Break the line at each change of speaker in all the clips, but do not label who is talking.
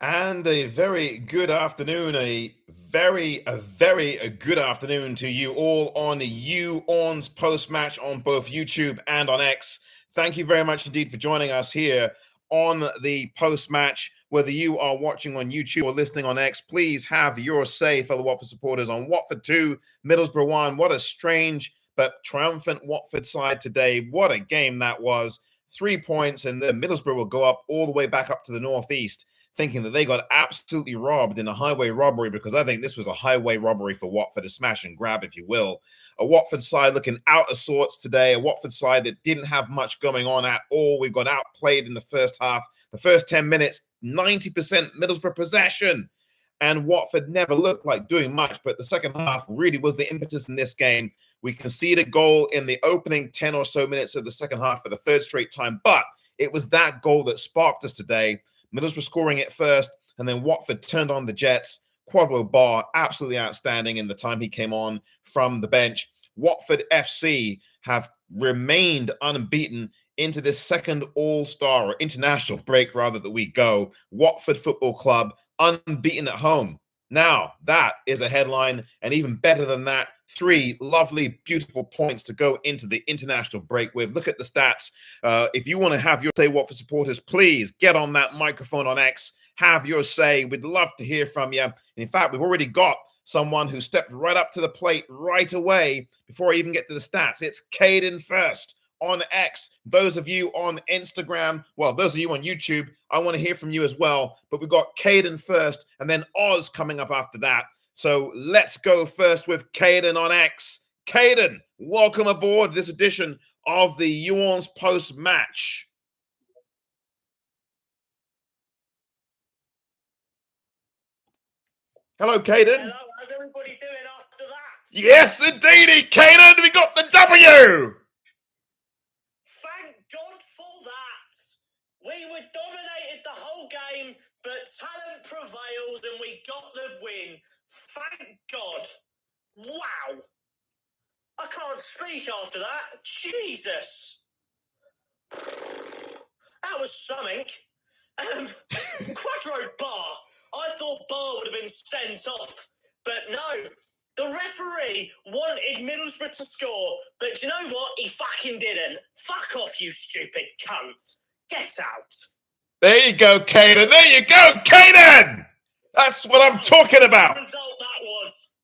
And a very good afternoon, a very good afternoon to you all on the You Orns post-match on both YouTube and on X. Thank you very much indeed for joining us here on the post-match. Whether you are watching on YouTube or listening on X, please have your say, fellow Watford supporters, on Watford 2, Middlesbrough 1. What a strange but triumphant Watford side today. What a game that was. 3 points, and then Middlesbrough will go up all the way back up to the northeast, thinking that they got absolutely robbed in a highway robbery, because I think this was a highway robbery for Watford, a smash and grab, if you will. A Watford side looking out of sorts today, a Watford side that didn't have much going on at all. We got outplayed in the first half. The first 10 minutes, 90% Middlesbrough possession, and Watford never looked like doing much, but the second half really was the impetus in this game. We conceded a goal in the opening 10 or so minutes of the second half for the third straight time, but it was that goal that sparked us today. Middlesbrough scoring it first, and then Watford turned on the Jets. Quadro Bar, absolutely outstanding in the time he came on from the bench. Watford FC have remained unbeaten into this second all-star or international break, rather, that we go. Watford Football Club unbeaten at home. Now, that is a headline, and even better than that, 3 lovely, beautiful points to go into the international break with. Look at the stats. If you want to have your say, Watford supporters, please get on that microphone on X. Have your say. We'd love to hear from you. And in fact, we've already got someone who stepped right up to the plate right away before I even get to the stats. It's Caden first on X. Those of you on Instagram, well, those of you on YouTube, I want to hear from you as well. But we've got Caden first, and then Oz coming up after that. So let's go first with Caden on X. Caden, welcome aboard this edition of the You Orns post-match. Hello, Caden.
Hello, how's everybody doing after that?
Yes, indeedy, Caden, we got the W.
Thank God for that. We were dominated the whole game, but talent prevailed and we got the win. Thank God. Wow. I can't speak after that. Jesus. That was something. Quadro Bar. I thought Bar would have been sent off, but no. The referee wanted Middlesbrough to score, but do you know what? He fucking didn't. Fuck off, you stupid cunt. Get out.
There you go, Caden. There you go, Caden. That's what I'm talking about.
What result that was.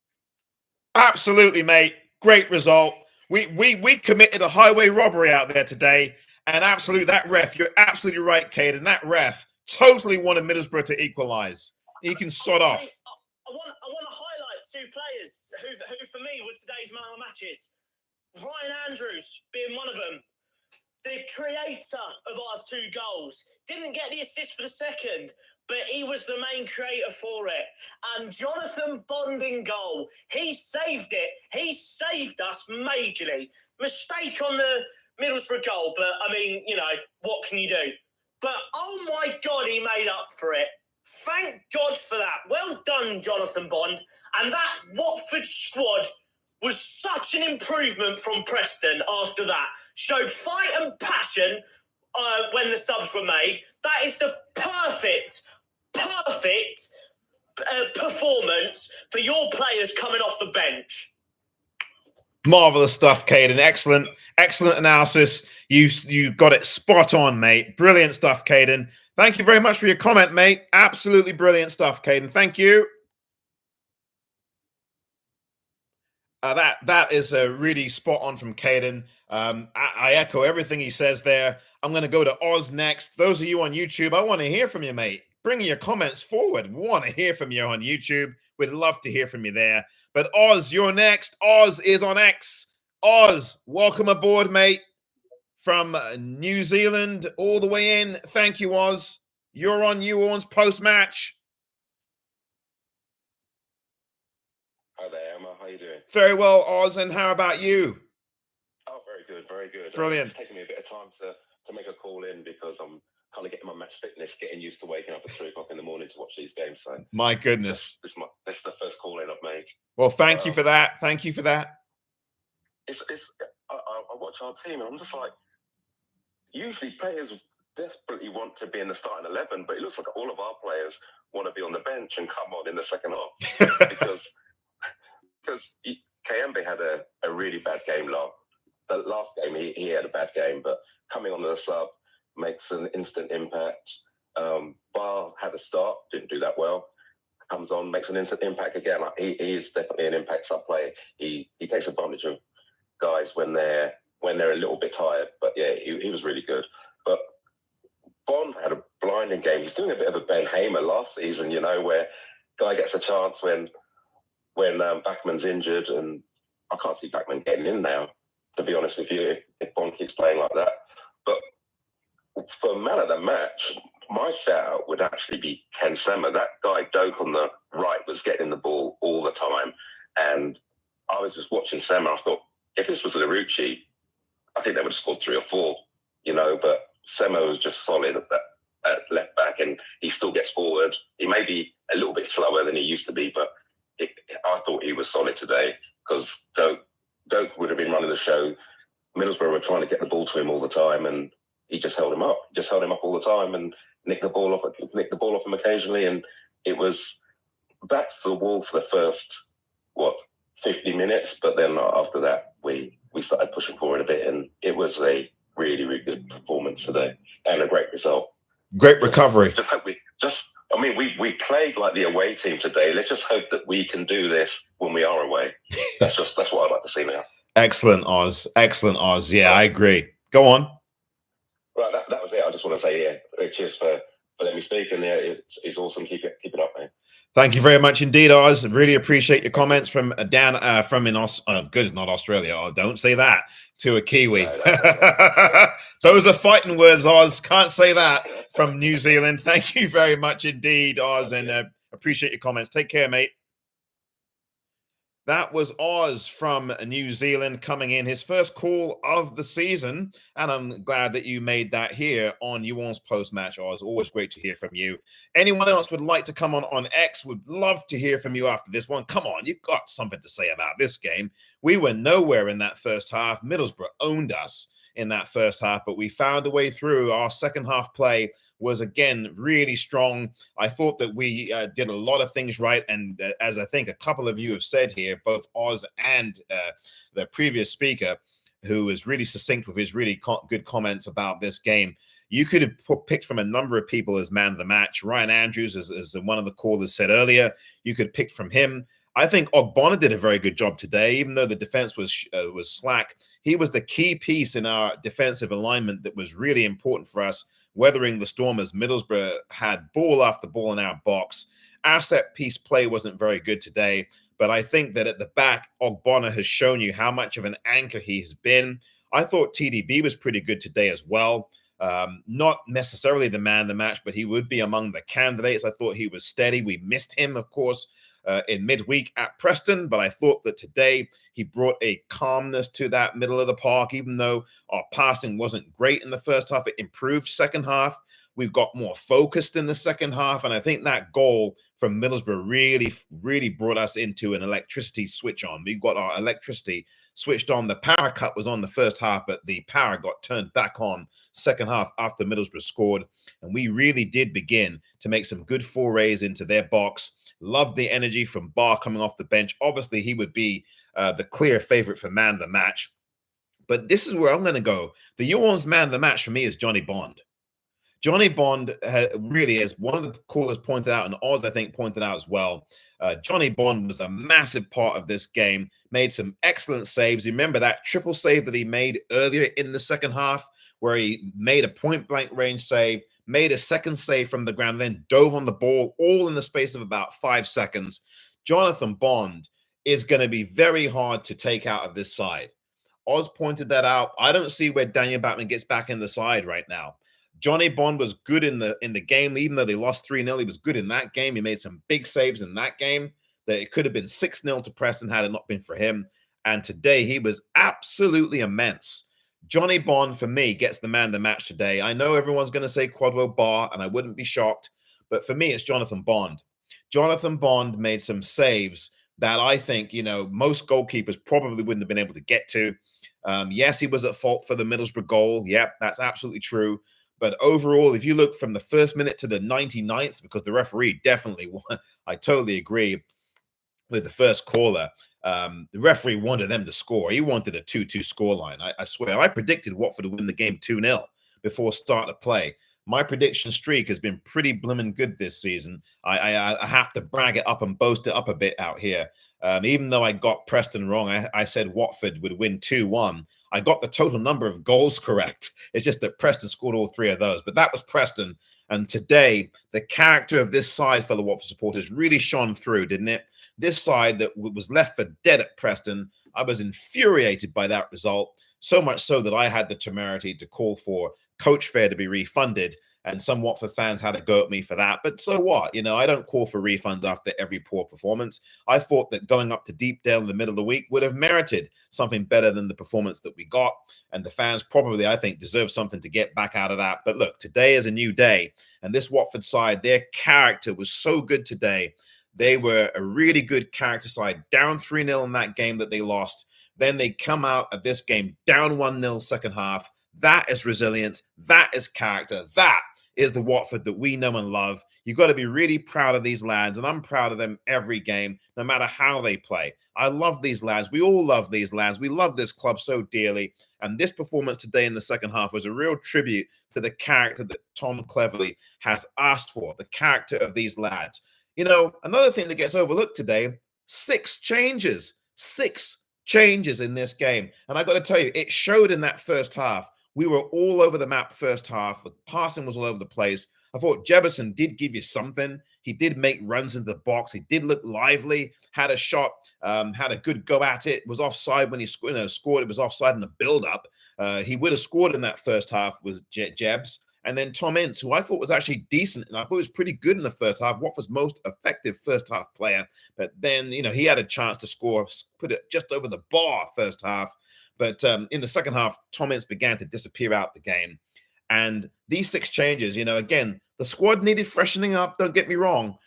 Absolutely, mate. Great result. We committed a highway robbery out there today, and absolutely, that ref, you're absolutely right, Caden. That ref totally wanted Middlesbrough to equalise. He can sod off.
I want to highlight 2 players who for me were today's man of the matches. Ryan Andrews being one of them. The creator of our 2 goals. Didn't get the assist for the second, but he was the main creator for it. And Jonathan Bond in goal. He saved it. He saved us majorly. Mistake on the Middlesbrough goal, but I mean, you know, what can you do? But oh my God, he made up for it. Thank God for that. Well done, Jonathan Bond. And that Watford squad was such an improvement from Preston after that. Showed fight and passion when the subs were made. That is the perfect performance for your players coming off the bench.
Marvelous stuff, Caden. Excellent analysis. You got it spot on, mate. Brilliant stuff, Caden. Thank you very much for your comment, mate. Absolutely brilliant stuff, Caden. Thank you. That is really spot on from Caden. I echo everything he says there. I'm going to go to Oz next. Those of you on YouTube, I want to hear from you, mate. Bring your comments forward. We want to hear from you on YouTube. We'd love to hear from you there. But Oz, you're next. Oz is on X. Oz, welcome aboard, mate. From New Zealand all the way in. Thank you, Oz. You're on You Orns post-match.
Hi there, Emma. How you doing?
Very well, Oz. And how about you?
Oh, very good, very good.
Brilliant.
It's taken me a bit of time to make a call in because I'm kind of getting my match fitness, getting used to waking up at 3 o'clock in the morning to watch these games. So
my goodness,
this is the first call in I've made.
Well, thank you for that. Thank you for that.
I watch our team and I'm just like, usually players desperately want to be in the starting 11, but it looks like all of our players want to be on the bench and come on in the second half because Kayembe had a really bad game the last game. He had a bad game, but coming on as a sub makes an instant impact. Bar had a start, didn't do that well. Comes on, makes an instant impact again. Like he is definitely an impact sub player. He takes advantage of guys when they're a little bit tired. But yeah, he was really good. But Bond had a blinding game. He's doing a bit of a Ben Hamer last season, where guy gets a chance when Backman's injured, and I can't see Backman getting in now, to be honest with you, if Bond keeps playing like that. But for man of the match, my shout would actually be Ken Sema. That guy Doak on the right was getting the ball all the time, and I was just watching Sema. I thought, if this was Larucci, I think they would have scored 3 or 4, but Sema was just solid at left back, and he still gets forward. He may be a little bit slower than he used to be, but I thought he was solid today because Doak would have been running the show. Middlesbrough were trying to get the ball to him all the time, and he just held him up. Just held him up all the time and nicked the ball off him occasionally. And it was back to the wall for the first 50 minutes, but then after that we started pushing forward a bit, and it was a really, really good performance today and a great result.
Great recovery.
We played like the away team today. Let's just hope that we can do this when we are away. That's what I'd like to see now.
Excellent, Oz. Excellent, Oz. Yeah, I agree. Go on.
Right, that was it. I just want to say, cheers for letting me speak, and it's awesome. Keep it up, man.
Thank you very much indeed, Oz. Really appreciate your comments from Dan good, it's not Australia. Oh, don't say that to a Kiwi. No. Those are fighting words, Oz. Can't say that from New Zealand. Thank you very much indeed, Oz, and appreciate your comments. Take care, mate. That was Oz from New Zealand coming in, his first call of the season. And I'm glad that you made that here on You ORNS post-match, Oz. Always great to hear from you. Anyone else would like to come on X? Would love to hear from you after this one. Come on, you've got something to say about this game. We were nowhere in that first half. Middlesbrough owned us in that first half, but we found a way through. Our second half play was, again, really strong. I thought that we did a lot of things right. And as I think a couple of you have said here, both Oz and the previous speaker, who was really succinct with his really good comments about this game, you could have picked from a number of people as man of the match. Ryan Andrews, as one of the callers said earlier, you could pick from him. I think Ogbonna did a very good job today, even though the defense was slack. He was the key piece in our defensive alignment that was really important for us, weathering the storm as Middlesbrough had ball after ball in our box. Our set piece play wasn't very good today, but I think that at the back, Ogbonna has shown you how much of an anchor he has been. I thought TDB was pretty good today as well. Not necessarily the man of the match, but he would be among the candidates. I thought he was steady. We missed him, of course, in midweek at Preston, but I thought that today he brought a calmness to that middle of the park. Even though our passing wasn't great in the first half, it improved second half. We've got more focused in the second half, and I think that goal from Middlesbrough really, really brought us into an electricity switch on. We got our electricity switched on. The power cut was on the first half, but the power got turned back on second half after Middlesbrough scored, and we really did begin to make some good forays into their box. Loved the energy from Bar coming off the bench. Obviously, he would be the clear favorite for man of the match. But this is where I'm going to go. The You ORNS man of the match for me is Johnny Bond. Johnny Bond really, as one of the callers pointed out, and Oz, I think, pointed out as well, Johnny Bond was a massive part of this game, made some excellent saves. You remember that triple save that he made earlier in the second half, where he made a point-blank range save, made a second save from the ground, then dove on the ball, all in the space of about 5 seconds. Jonathan Bond is going to be very hard to take out of this side. Oz pointed that out. I don't see where Daniel Batman gets back in the side right now. Johnny Bond was good in the game, even though they lost 3-0. He was good in that game. He made some big saves in that game. That it could have been 6-0 to Preston had it not been for him. And today he was absolutely immense. Johnny Bond, for me, gets the man of the match today. I know everyone's going to say Quadro Bar, and I wouldn't be shocked. But for me, it's Jonathan Bond. Jonathan Bond made some saves that I think, most goalkeepers probably wouldn't have been able to get to. Yes, he was at fault for the Middlesbrough goal. Yep, that's absolutely true. But overall, if you look from the first minute to the 99th, because the referee definitely won, I totally agree with the first caller. The referee wanted them to score. He wanted a 2-2 scoreline. I swear, I predicted Watford to win the game 2-0 before start of play. My prediction streak has been pretty blooming good this season. I have to brag it up and boast it up a bit out here. Even though I got Preston wrong, I said Watford would win 2-1. I got the total number of goals correct. It's just that Preston scored all three of those. But that was Preston. And today, the character of this side for the Watford supporters really shone through, didn't it? This side that was left for dead at Preston, I was infuriated by that result, so much so that I had the temerity to call for coach fare to be refunded, and some Watford fans had a go at me for that. But so what? You know, I don't call for refunds after every poor performance. I thought that going up to Deepdale in the middle of the week would have merited something better than the performance that we got, and the fans probably, I think, deserve something to get back out of that. But look, today is a new day, and this Watford side, their character was so good today. They were a really good character side, down 3-0 in that game that they lost. Then they come out of this game down 1-0 second half. That is resilience. That is character. That is the Watford that we know and love. You've got to be really proud of these lads, and I'm proud of them every game, no matter how they play. I love these lads. We all love these lads. We love this club so dearly, and this performance today in the second half was a real tribute to the character that Tom Cleverley has asked for, the character of these lads. You know, another thing that gets overlooked today, 6 changes. 6 changes in this game. And I got to tell you, it showed in that first half. We were all over the map first half. The passing was all over the place. I thought Jefferson did give you something. He did make runs into the box. He did look lively, had a shot, had a good go at it. Was offside when he scored. It was offside in the build-up. He would have scored in that first half with Jebs. And then Tom Ince, who I thought was actually decent, and I thought was pretty good in the first half. Watford's most effective first half player. But then, you know, he had a chance to score, put it just over the bar first half. But in the second half, Tom Ince began to disappear out the game. And these 6 changes, you know, again, the squad needed freshening up, don't get me wrong.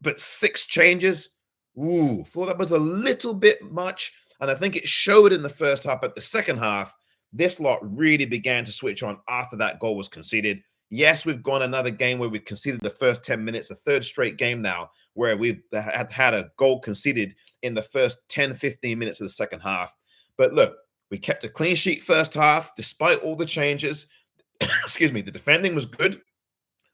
But 6 changes, thought that was a little bit much. And I think it showed in the first half. But the second half, this lot really began to switch on after that goal was conceded. Yes, we've gone another game where we conceded the first 10 minutes, a third straight game now, where we've had a goal conceded in the first 10, 15 minutes of the second half. But look, we kept a clean sheet first half, despite all the changes. Excuse me, the defending was good.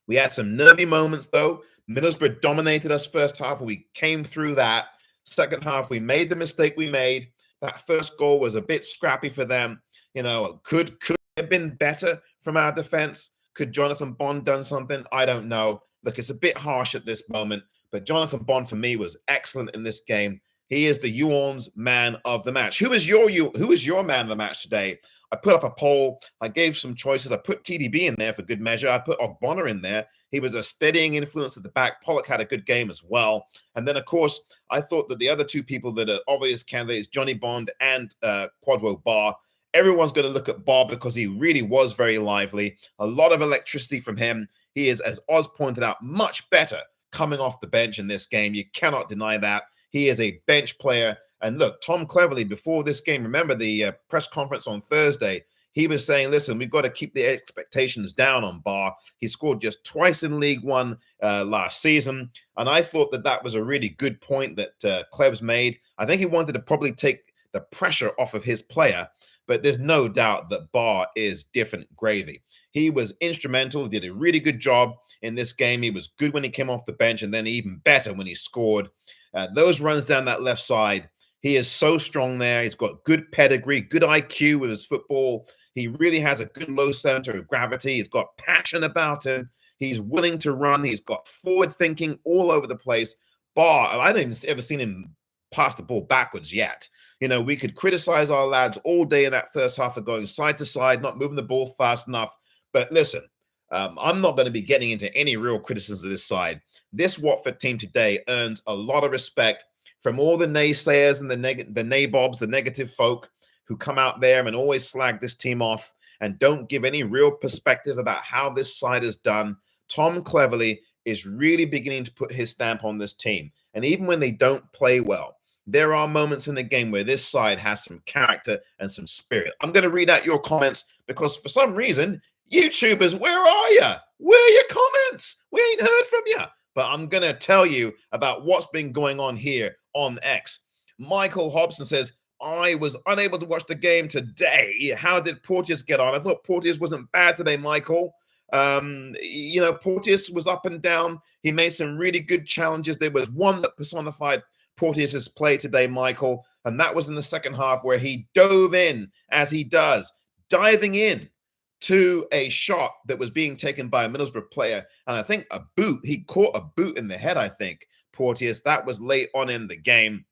We had some nervy moments, though. Middlesbrough dominated us first half, and we came through that. Second half, we made the mistake we made. That first goal was a bit scrappy for them. You know, could have been better from our defense. Could Jonathan Bond done something? I don't know. Look, it's a bit harsh at this moment, but Jonathan Bond for me was excellent in this game. He is the YOU ORNS man of the match. Who is your man of the match today? I put up a poll. I gave some choices. I put TDB in there for good measure. I put Ogbonna in there. He was a steadying influence at the back. Pollock had a good game as well. And then, of course, I thought that the other 2 people that are obvious candidates, Johnny Bond and Quadwo Bar, everyone's going to look at Bar because he really was very lively. A lot of electricity from him. He is, as Oz pointed out, much better coming off the bench in this game. You cannot deny that. He is a bench player. And look, Tom Cleverley, before this game, remember the press conference on Thursday, he was saying, listen, we've got to keep the expectations down on Bar. He scored just twice in League One last season. And I thought that that was a really good point that Clev's made. I think he wanted to probably take the pressure off of his player, but there's no doubt that Bar is different gravy. He was instrumental. He did a really good job in this game. He was good when he came off the bench, and then even better when he scored. Those runs down that left side, he is so strong there. He's got good pedigree, good IQ with his football. He really has a good low center of gravity. He's got passion about him. He's willing to run. He's got forward thinking all over the place. Bar, I didn't ever seen him pass the ball backwards yet. You know, we could criticize our lads all day in that first half of going side to side, not moving the ball fast enough. But listen, I'm not going to be getting into any real criticisms of this side. This Watford team today earns a lot of respect from all the naysayers and the nabobs, the negative folk who come out there and always slag this team off and don't give any real perspective about how this side is done. Tom Cleverley is really beginning to put his stamp on this team. And even when they don't play well, there are moments in the game where this side has some character and some spirit. I'm going to read out your comments because for some reason, YouTubers, where are you? Where are your comments? We ain't heard from you. But I'm going to tell you about what's been going on here on X. Michael Hobson says, I was unable to watch the game today. How did Porteous get on? I thought Porteous wasn't bad today, Michael. Porteous was up and down. He made some really good challenges. There was one that personified Porteous's play today, Michael, and that was in the second half where he dove in, as he does, diving in to a shot that was being taken by a Middlesbrough player. And I think a boot. He caught a boot in the head, I think, Porteous. That was late on in the game.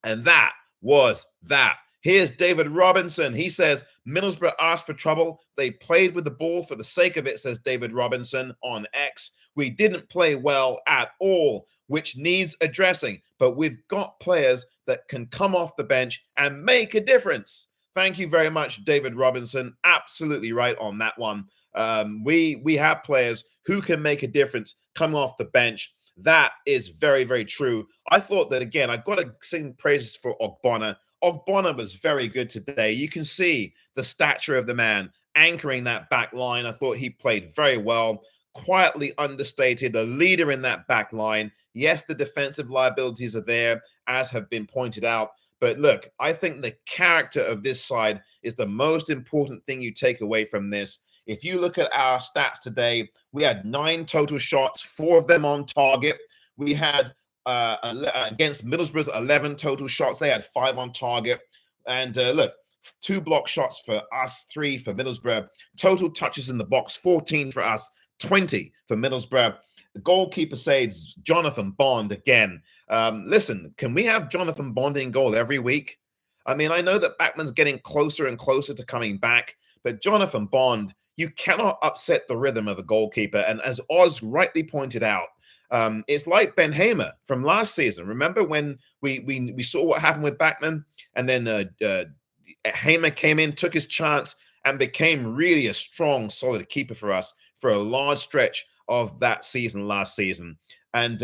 And that was that. Here's David Robinson. He says, Middlesbrough asked for trouble. They played with the ball for the sake of it, says David Robinson on X. We didn't play well at all, which needs addressing. But we've got players that can come off the bench and make a difference. Thank you very much, David Robinson. Absolutely right on that one. We have players who can make a difference coming off the bench. That is very, very true. I thought that, again, I've got to sing praises for Ogbonna. Ogbonna was very good today. You can see the stature of the man anchoring that back line. I thought he played very well, quietly understated, a leader in that back line. Yes, the defensive liabilities are there, as have been pointed out. But look, I think the character of this side is the most important thing you take away from this. If you look at our stats today, we had 9 total shots, 4 of them on target. We had against Middlesbrough's 11 total shots. They had 5 on target. And look, 2 block shots for us, 3 for Middlesbrough. Total touches in the box, 14 for us, 20 for Middlesbrough. The goalkeeper says Jonathan Bond again. Listen, can we have Jonathan Bond in goal every week? I mean, I know that Backman's getting closer and closer to coming back, but Jonathan Bond, you cannot upset the rhythm of a goalkeeper. And as Oz rightly pointed out, it's like Ben Hamer from last season. Remember when we saw what happened with Backman, and then Hamer came in, took his chance, and became really a strong, solid keeper for us for a large stretch of that season last season. And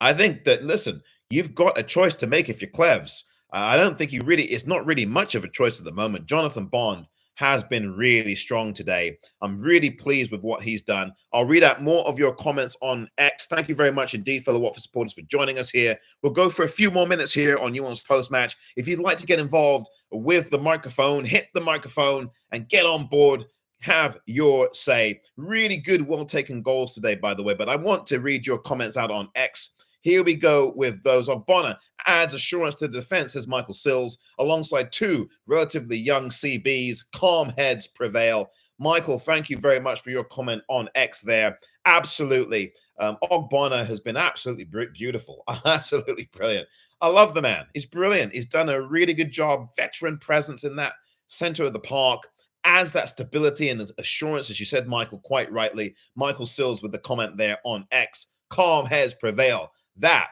I think that, listen, you've got a choice to make if you're Clevs. I don't think it's not really much of a choice at the moment. Jonathan Bond has been really strong today. I'm really pleased with what he's done. I'll read out more of your comments on X. Thank you very much indeed, fellow Watford supporters, for joining us here. We'll go for a few more minutes here on You ORNS post-match. If you'd like to get involved with the microphone, hit the microphone and get on board. Have your say. Really good, well-taken goals today, by the way, but I want to read your comments out on X. Here we go with those. Ogbonna adds assurance to the defense, says Michael Sills, alongside 2 relatively young CBs. Calm heads prevail. Michael, thank you very much for your comment on X there. Absolutely. Ogbonna has been absolutely beautiful. Absolutely brilliant. I love the man. He's brilliant. He's done a really good job. Veteran presence in that center of the park. As that stability and assurance, as you said, Michael, quite rightly. Michael Sills with the comment there on X. Calm heads prevail. That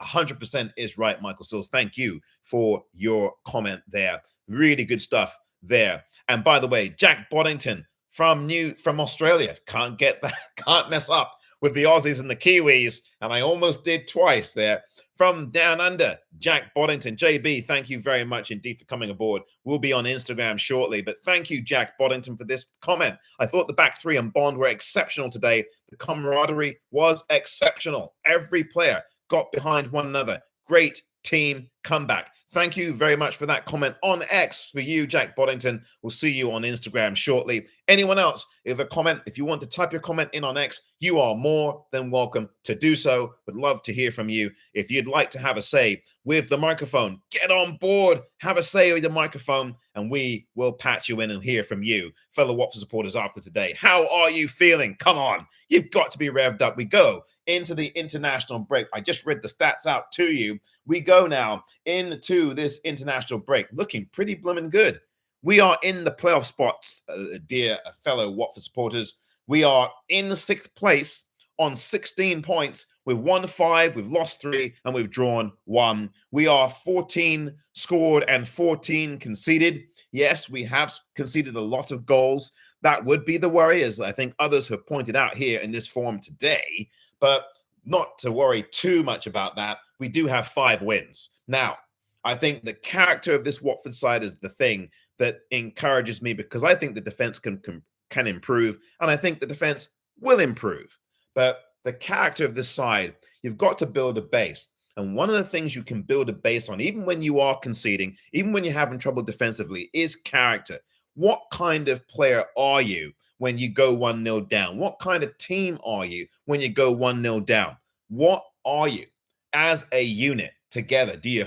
100% is right, Michael Sills. Thank you for your comment there. Really good stuff there. And by the way, Jack Boddington from Australia. Can't get that. Can't mess up with the Aussies and the Kiwis. And I almost did twice there. From down under, Jack Boddington. JB, thank you very much indeed for coming aboard. We'll be on Instagram shortly, but thank you, Jack Boddington, for this comment. I thought the back 3 and Bond were exceptional today. The camaraderie was exceptional. Every player got behind one another. Great team comeback. Thank you very much for that comment on X for you, Jack Boddington. We'll see you on Instagram shortly. Anyone else, if a comment, if you want to type your comment in on X, you are more than welcome to do so. Would love to hear from you. If you'd like to have a say with the microphone, get on board, have a say with the microphone, and we will patch you in and hear from you, fellow Watford supporters, after today. How are you feeling? Come on. You've got to be revved up. We go into the international break. I just read the stats out to you. We go now into this international break looking pretty blooming good. We are in the playoff spots, dear fellow Watford supporters. We are in the 6th place on 16 points. We've won 5, we've lost 3, and we've drawn 1. We are 14 scored and 14 conceded. Yes, we have conceded a lot of goals. That would be the worry, as I think others have pointed out here in this forum today. But not to worry too much about that. We do have 5 wins. Now, I think the character of this Watford side is the thing that encourages me, because I think the defense can can improve, and I think the defense will improve. But the character of this side, you've got to build a base. And one of the things you can build a base on, even when you are conceding, even when you're having trouble defensively, is character. What kind of player are you when you go 1-0 down? What kind of team are you when you go 1-0 down? What are you as a unit together? Do you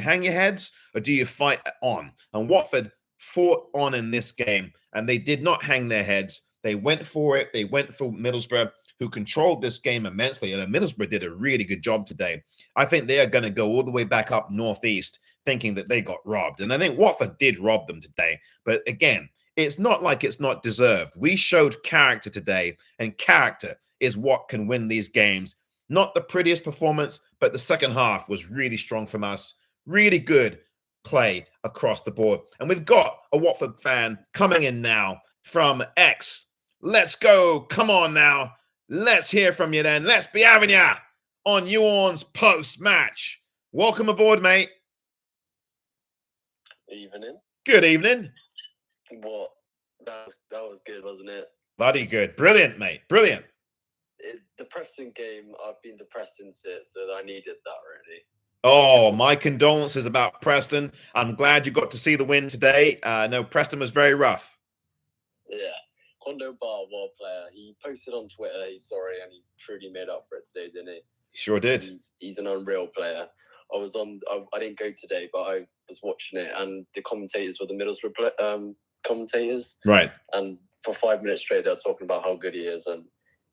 hang your heads, or do you fight on? And Watford fought on in this game, and they did not hang their heads. They went for it. They went for Middlesbrough, who controlled this game immensely. And Middlesbrough did a really good job today. I think they are going to go all the way back up northeast, thinking that they got robbed. And I think Watford did rob them today. But again, it's not like it's not deserved. We showed character today, and character is what can win these games. Not the prettiest performance, but the second half was really strong from us. Really good play across the board. And we've got a Watford fan coming in now from X. Let's go. Come on now. Let's hear from you then. Let's be having you on You ORNS post-match. Welcome aboard, mate.
Evening.
Good evening.
What? That was good, wasn't it?
Bloody good. Brilliant, mate. Brilliant.
The Preston game, I've been depressed since it, so I needed that really.
Oh, my condolences about Preston. I'm glad you got to see the win today. No, Preston was very rough.
Yeah. Kondo Bar, what a player. He posted on Twitter, he's sorry, and he truly made up for it today, didn't he?
Sure did.
He's an unreal player. I didn't go today, but I was watching it, and the commentators were the Middlesbrough commentators.
Right.
And for 5 minutes straight, they were talking about how good he is, and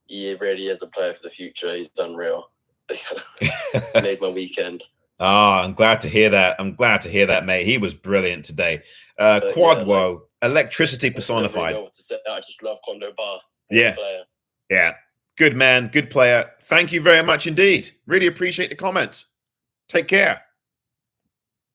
he really is a player for the future. He's unreal. Made my weekend.
Oh, I'm glad to hear that. I'm glad to hear that, mate. He was brilliant today. Quadwo, electricity personified.
I don't know what to say. I just love Kondo Bar.
Yeah. Yeah. Good man. Good player. Thank you very much indeed. Really appreciate the comments. Take care.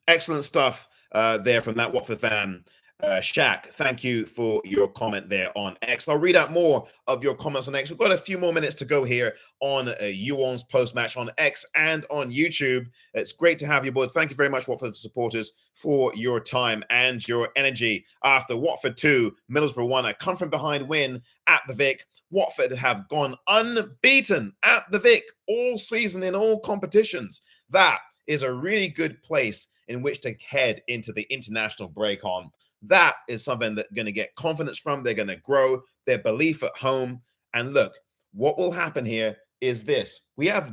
Excellent stuff there from that Watford fan. Shaq, thank you for your comment there on X. I'll read out more of your comments on X. We've got a few more minutes to go here on You ORNS post-match on X and on YouTube. It's great to have you both. Thank you very much, Watford supporters, for your time and your energy. After Watford 2, Middlesbrough 1, a come-from-behind win at the Vic. Watford have gone unbeaten at the Vic all season in all competitions. That is a really good place in which to head into the international break on. That is something that's going to get confidence from. They're going to grow their belief at home. And look, what will happen here is this.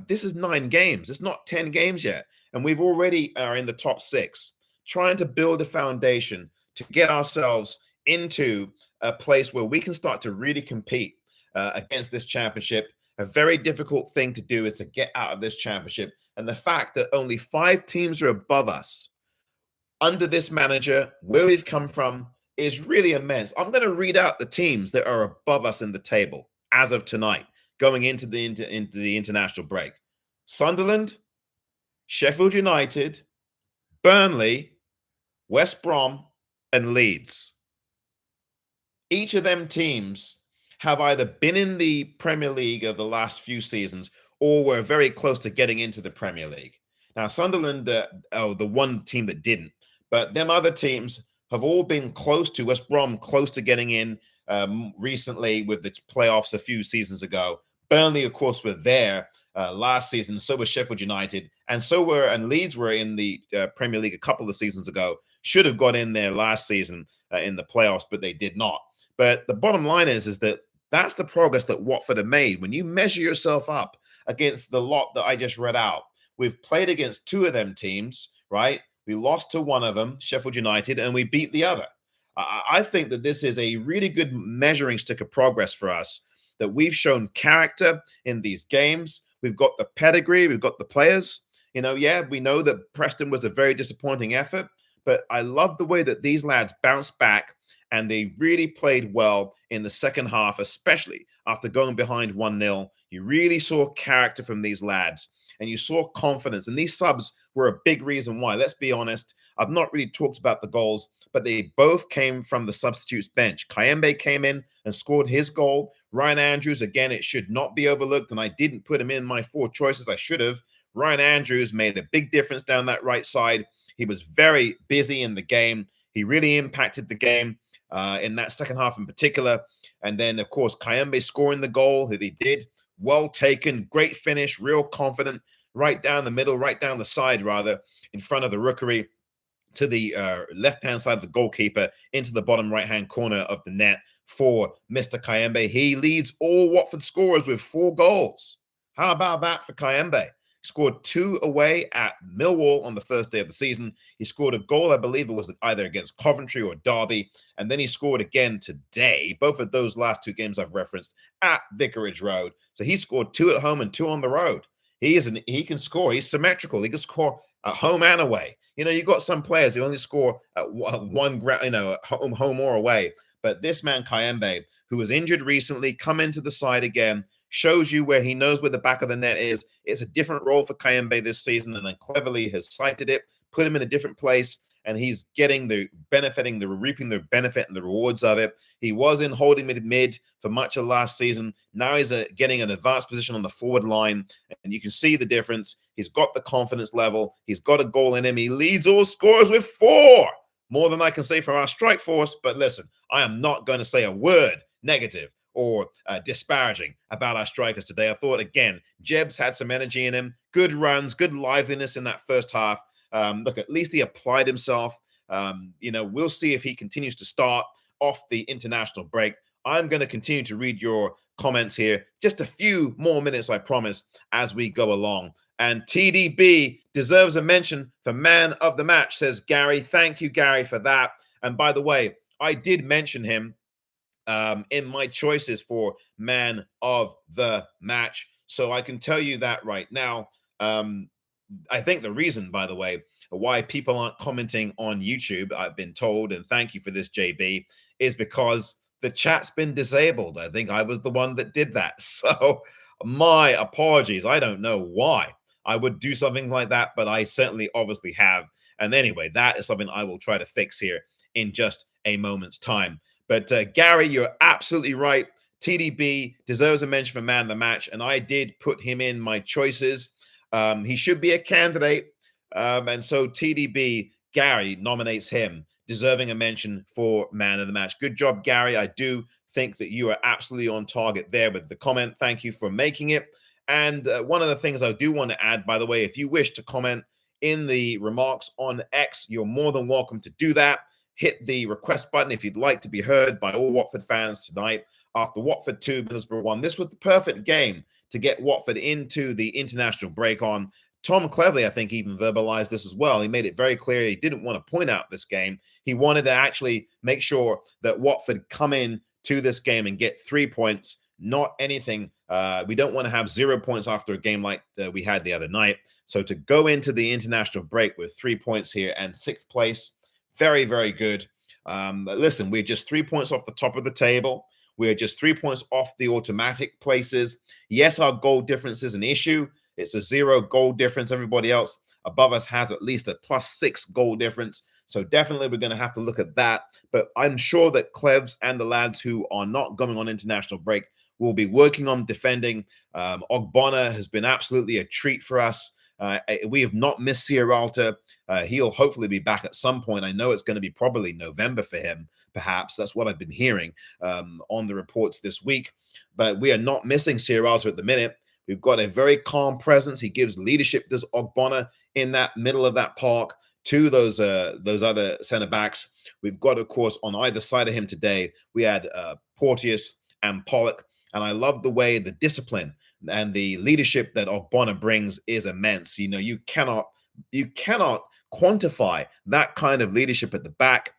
This is 9 games. It's not 10 games yet. And we've already are in the top 6, trying to build a foundation to get ourselves into a place where we can start to really compete against this championship. A very difficult thing to do is to get out of this championship. And the fact that only 5 teams are above us under this manager, where we've come from, is really immense. I'm going to read out the teams that are above us in the table as of tonight, going into the international break. Sunderland, Sheffield United, Burnley, West Brom, and Leeds. Each of them teams have either been in the Premier League of the last few seasons or were very close to getting into the Premier League. Now, Sunderland, the one team that didn't, but them other teams have all been close to, West Brom close to getting in recently with the playoffs a few seasons ago. Burnley, of course, were there last season. So was Sheffield United. And Leeds were in the Premier League a couple of seasons ago. Should have got in there last season in the playoffs, but they did not. But the bottom line is that that's the progress that Watford have made. When you measure yourself up against the lot that I just read out, we've played against 2 of them teams, right? We lost to one of them, Sheffield United, and we beat the other. I think that this is a really good measuring stick of progress for us, that we've shown character in these games. We've got the pedigree. We've got the players. We know that Preston was a very disappointing effort, but I love the way that these lads bounced back and they really played well in the second half, especially after going behind 1-0. You really saw character from these lads. And you saw confidence. And these subs were a big reason why. Let's be honest. I've not really talked about the goals, but they both came from the substitutes bench. Kayembe came in and scored his goal. Ryan Andrews, again, it should not be overlooked. And I didn't put him in my 4 choices. I should have. Ryan Andrews made a big difference down that right side. He was very busy in the game. He really impacted the game in that second half in particular. And then, of course, Kayembe scoring the goal that he did. Well taken, great finish, real confident, right down the middle, right down the side, rather, in front of the rookery, to the left-hand side of the goalkeeper, into the bottom right-hand corner of the net for Mr. Kayembe. He leads all Watford scorers with 4 goals. How about that for Kayembe? He scored 2 away at Millwall on the first day of the season. He scored a goal, I believe it was either against Coventry or Derby, and then he scored again today. Both of those last 2 games I've referenced at Vicarage Road. So he scored 2 at home and 2 on the road. He can score. He's symmetrical. He can score at home and away. You know, you've got some players who only score at one ground, you know, at home or away. But this man, Kayembe, who was injured recently, come into the side again, shows you where he knows where the back of the net is. It's a different role for Kayembe this season, and then cleverly has sighted it, put him in a different place, and he's reaping the benefit and the rewards of it. He was in holding mid for much of last season. Now he's getting an advanced position on the forward line, and you can see the difference. He's got the confidence level. He's got a goal in him. He leads all scorers with 4. More than I can say for our strike force. But listen, I am not going to say a word negative or disparaging about our strikers today. I thought, again, Jeb's had some energy in him. Good runs, good liveliness in that first half. Look, at least he applied himself. You know, we'll see if he continues to start off the international break. I'm going to continue to read your comments here. Just a few more minutes, I promise, as we go along. And TDB deserves a mention for man of the match, says Gary. Thank you, Gary, for that. And by the way, I did mention him in my choices for man of the match. So I can tell you that right now. I think the reason, by the way, why people aren't commenting on YouTube, I've been told, and thank you for this, JB, is because the chat's been disabled. I think I was the one that did that. So my apologies. I don't know why I would do something like that, but I certainly obviously have. And anyway, that is something I will try to fix here in just a moment's time. But Gary, you're absolutely right. TDB deserves a mention for man of the match, and I did put him in my choices. He should be a candidate. And so TDB, Gary nominates him, deserving a mention for man of the match. Good job, Gary. I do think that you are absolutely on target there with the comment. Thank you for making it. And one of the things I do want to add, by the way, if you wish to comment in the remarks on X, you're more than welcome to do that. Hit the request button if you'd like to be heard by all Watford fans tonight after Watford 2, Middlesbrough 1. This was the perfect game to get Watford into the international break on. Tom Cleverley, I think, even verbalized this as well. He made it very clear he didn't want to point out this game. He wanted to actually make sure that Watford come in to this game and get 3 points, not anything. We don't want to have 0 points after a game like we had the other night. So to go into the international break with 3 points here and 6th place, very, very good. Listen, we're just 3 points off the top of the table. We're just 3 points off the automatic places. Yes, our goal difference is an issue. It's a 0 goal difference. Everybody else above us has at least a +6 goal difference. So definitely we're going to have to look at that. But I'm sure that Clevs and the lads who are not going on international break will be working on defending. Ogbonna has been absolutely a treat for us. We have not missed Sierralta. He'll hopefully be back at some point. I know it's going to be probably November for him, perhaps. That's what I've been hearing on the reports this week. But we are not missing Sierralta at the minute. We've got a very calm presence. He gives leadership, does Ogbonna, in that middle of that park to those other centre backs. We've got, of course, on either side of him today, we had Porteous and Pollock. And I love the way the discipline and the leadership that Ogbonna brings is immense. You know, you cannot quantify that kind of leadership at the back.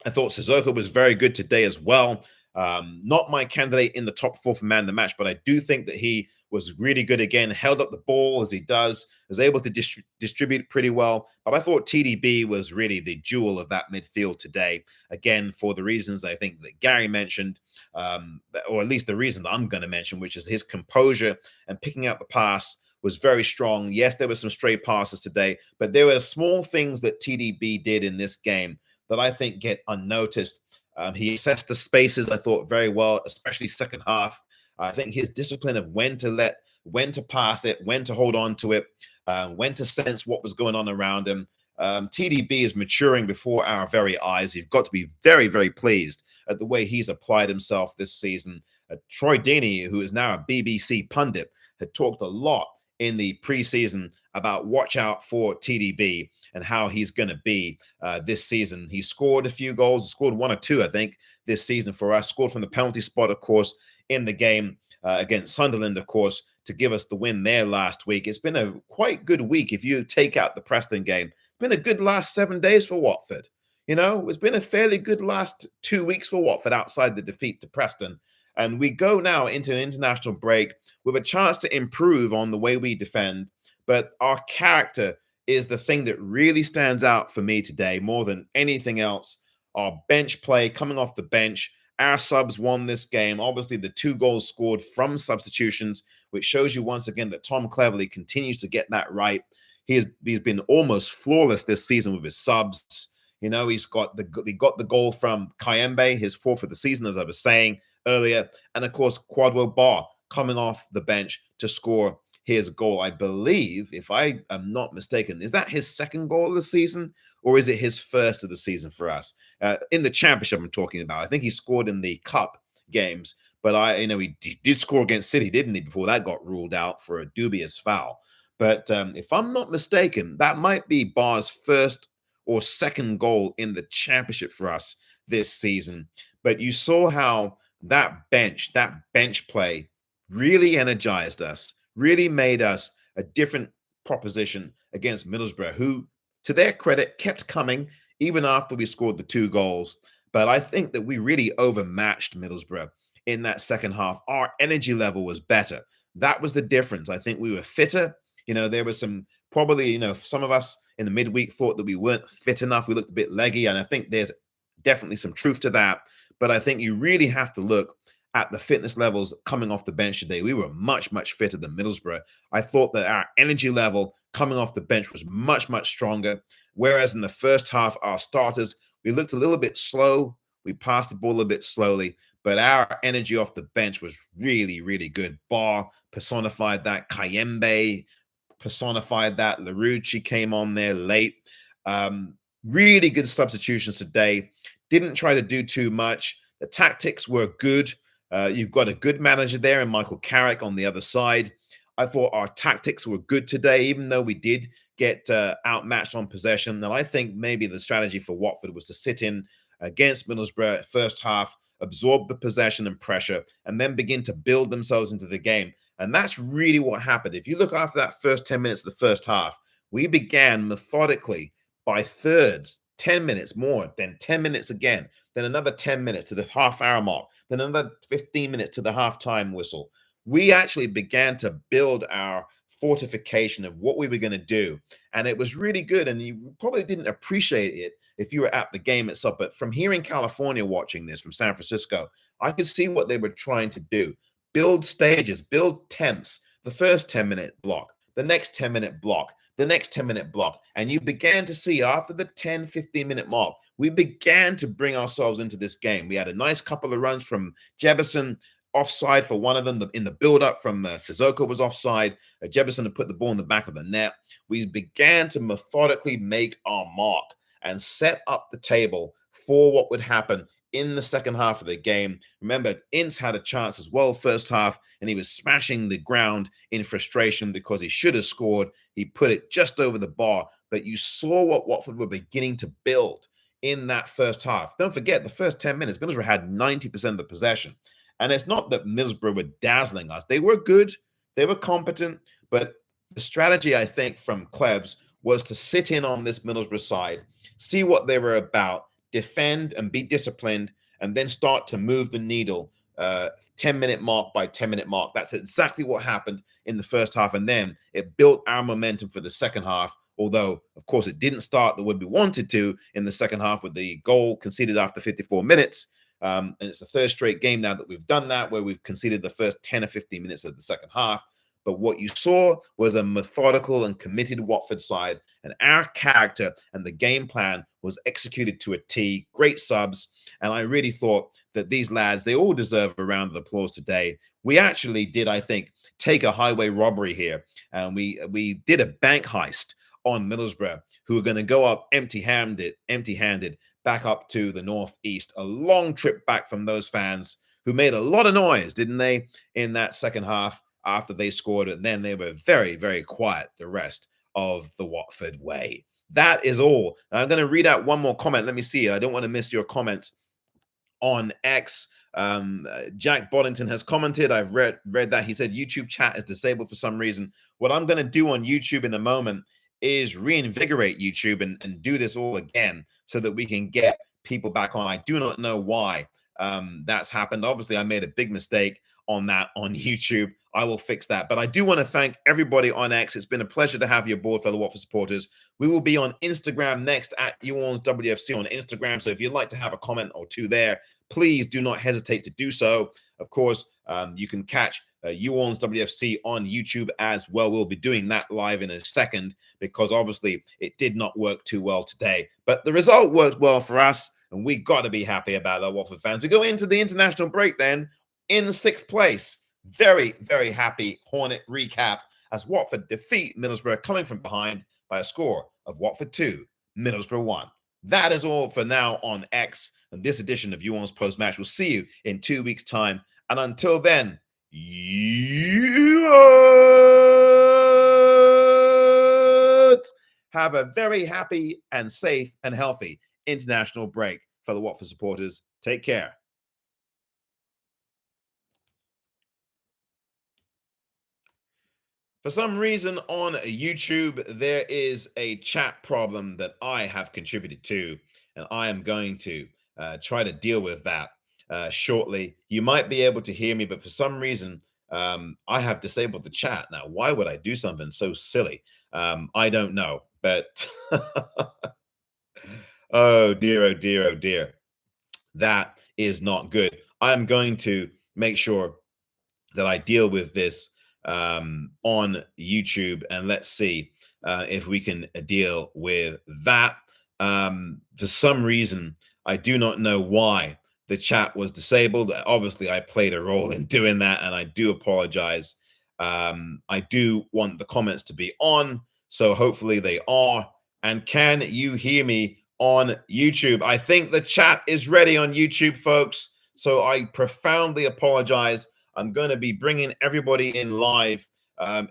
I thought Sissoko was very good today as well. Not my candidate in the top 4 for man of the match, but I do think that he was really good again, held up the ball as he does, was able to distribute pretty well. But I thought TDB was really the jewel of that midfield today, again, for the reasons I think that Gary mentioned, or at least the reason that I'm going to mention, which is his composure and picking out the pass was very strong. Yes, there were some stray passes today, but there were small things that TDB did in this game that I think get unnoticed. He assessed the spaces, I thought, very well, especially second half. I think his discipline of when to pass it, when to hold on to it, when to sense what was going on around him. TDB is maturing before our very eyes. You've got to be very, very pleased at the way he's applied himself this season. Troy Deeney, who is now a BBC pundit, had talked a lot in the preseason about watch out for TDB and how he's going to be this season. He scored a few goals, scored 1 or 2, I think, this season for us. Scored from the penalty spot, of course, in the game against Sunderland, of course, to give us the win there last week. It's been a quite good week if you take out the Preston game. It's been a good last 7 days for Watford. You know, it's been a fairly good last 2 weeks for Watford outside the defeat to Preston. And we go now into an international break with a chance to improve on the way we defend. But our character is the thing that really stands out for me today more than anything else. Our bench play coming off the bench. Our subs won this game. Obviously, the 2 goals scored from substitutions, which shows you once again that Tom Cleverley continues to get that right. He's been almost flawless this season with his subs. You know, he got the goal from Kayembe, his 4th of the season, as I was saying earlier. And of course, Kwadwo Bar coming off the bench to score his goal. I believe, if I am not mistaken, is that his 2nd goal of the season, or is it his 1st of the season for us? In the championship I'm talking about. I think he scored in the cup games, but he did score against City, didn't he, before that got ruled out for a dubious foul. But if I'm not mistaken, that might be Bar's 1st or 2nd goal in the championship for us this season. But you saw how that bench play really energized us, really made us a different proposition against Middlesbrough, who, to their credit, kept coming even after we scored the 2 goals. But I think that we really overmatched Middlesbrough in that second half. Our energy level was better. That was the difference. I think we were fitter. You know, there was some some of us in the midweek thought that we weren't fit enough. We looked a bit leggy, and I think there's definitely some truth to that. But I think you really have to look at the fitness levels coming off the bench today. We were much, much fitter than Middlesbrough. I thought that our energy level coming off the bench was much, much stronger. Whereas in the first half, our starters, we looked a little bit slow. We passed the ball a bit slowly, but our energy off the bench was really, really good. Bar personified that. Kayembe personified that. Larouci came on there late. Really good substitutions today. Didn't try to do too much. The tactics were good. You've got a good manager there and Michael Carrick on the other side. I thought our tactics were good today, even though we did get outmatched on possession. And I think maybe the strategy for Watford was to sit in against Middlesbrough first half, absorb the possession and pressure, and then begin to build themselves into the game. And that's really what happened. If you look after that first 10 minutes of the first half, we began methodically by thirds, 10 minutes more, then 10 minutes again, then another 10 minutes to the half-hour mark, then another 15 minutes to the half-time whistle. We actually began to build our fortification of what we were going to do. And it was really good. And you probably didn't appreciate it if you were at the game itself. But from here in California watching this from San Francisco, I could see what they were trying to do. Build stages, build tenths. The first 10-minute block, the next 10-minute block, the next 10-minute block. And you began to see after the 10, 15-minute mark, we began to bring ourselves into this game. We had a nice couple of runs from Jefferson, offside for one of them in the build-up from Sissoko was offside. Jefferson had put the ball in the back of the net. We began to methodically make our mark and set up the table for what would happen in the second half of the game. Remember, Ince had a chance as well first half, and he was smashing the ground in frustration because he should have scored. He put it just over the bar, but you saw what Watford were beginning to build in that first half. Don't forget, the first 10 minutes, Middlesbrough had 90% of the possession. And it's not that Middlesbrough were dazzling us. They were good. They were competent. But the strategy, I think, from Klebs was to sit in on this Middlesbrough side, see what they were about, defend and be disciplined, and then start to move the needle 10-minute mark by 10-minute mark. That's exactly what happened in the first half. And then it built our momentum for the second half. Although, of course, it didn't start the way we wanted to in the second half with the goal conceded after 54 minutes. And it's the third straight game now that we've done that, where we've conceded the first 10 or 15 minutes of the second half. But what you saw was a methodical and committed Watford side, and our character and the game plan was executed to a T. Great subs. And I really thought that these lads, they all deserve a round of applause today. We actually did, I think, take a highway robbery here. And we did a bank heist on Middlesbrough, who are going to go up empty-handed. back up to the northeast. A long trip back from those fans who made a lot of noise, didn't they, in that second half after they scored, and then they were very, very quiet the rest of the Watford way. That is all. I'm going to read out one more comment. Let me see. I don't want to miss your comments on X. Jack Boddington has commented. I've read that. He said YouTube chat is disabled for some reason. What I'm going to do on YouTube in a moment is reinvigorate YouTube and do this all again so that we can get people back on. I do not know why that's happened. Obviously, I made a big mistake on that on YouTube. I will fix that. But I do want to thank everybody on X. It's been a pleasure to have you aboard, fellow Watford supporters. We will be on Instagram next at You ORNS WFC on Instagram. So if you'd like to have a comment or two there, please do not hesitate to do so. Of course, you can catch You ORNS WFC on YouTube as well. We'll be doing that live in a second because obviously it did not work too well today. But the result worked well for us, and we got to be happy about that, Watford fans. We go into the international break then in 6th place. Very, very happy Hornet recap as Watford defeat Middlesbrough, coming from behind by a score of Watford 2, Middlesbrough 1. That is all for now on X and this edition of You ORNS Post Match. We'll see you in 2 weeks' time. And until then, you ORNS! Have a very happy and safe and healthy international break. Fellow Watford supporters, take care. For some reason on YouTube, there is a chat problem that I have contributed to, and I am going to try to deal with that shortly. You might be able to hear me, but for some reason, I have disabled the chat. Now, why would I do something so silly? I don't know, but oh dear, oh dear, oh dear. That is not good. I'm going to make sure that I deal with this on YouTube, and let's see if we can deal with that. For some reason, I do not know why the chat was disabled. Obviously, I played a role in doing that, and I do apologize. I do want the comments to be on, so hopefully they are. And can you hear me on YouTube? I think the chat is ready on YouTube, folks, so I profoundly apologize. I'm going to be bringing everybody in live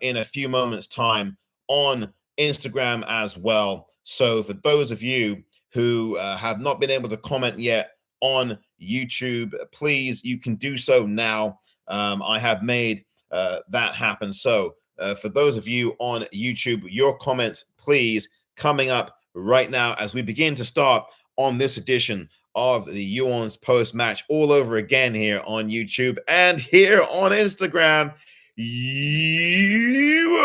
in a few moments' time on Instagram as well. So for those of you who have not been able to comment yet on YouTube, please, you can do so now. I have made that happen. So for those of you on YouTube, your comments, please, coming up right now as we begin to start on this edition of the You ORNS post match all over again here on YouTube and here on Instagram. You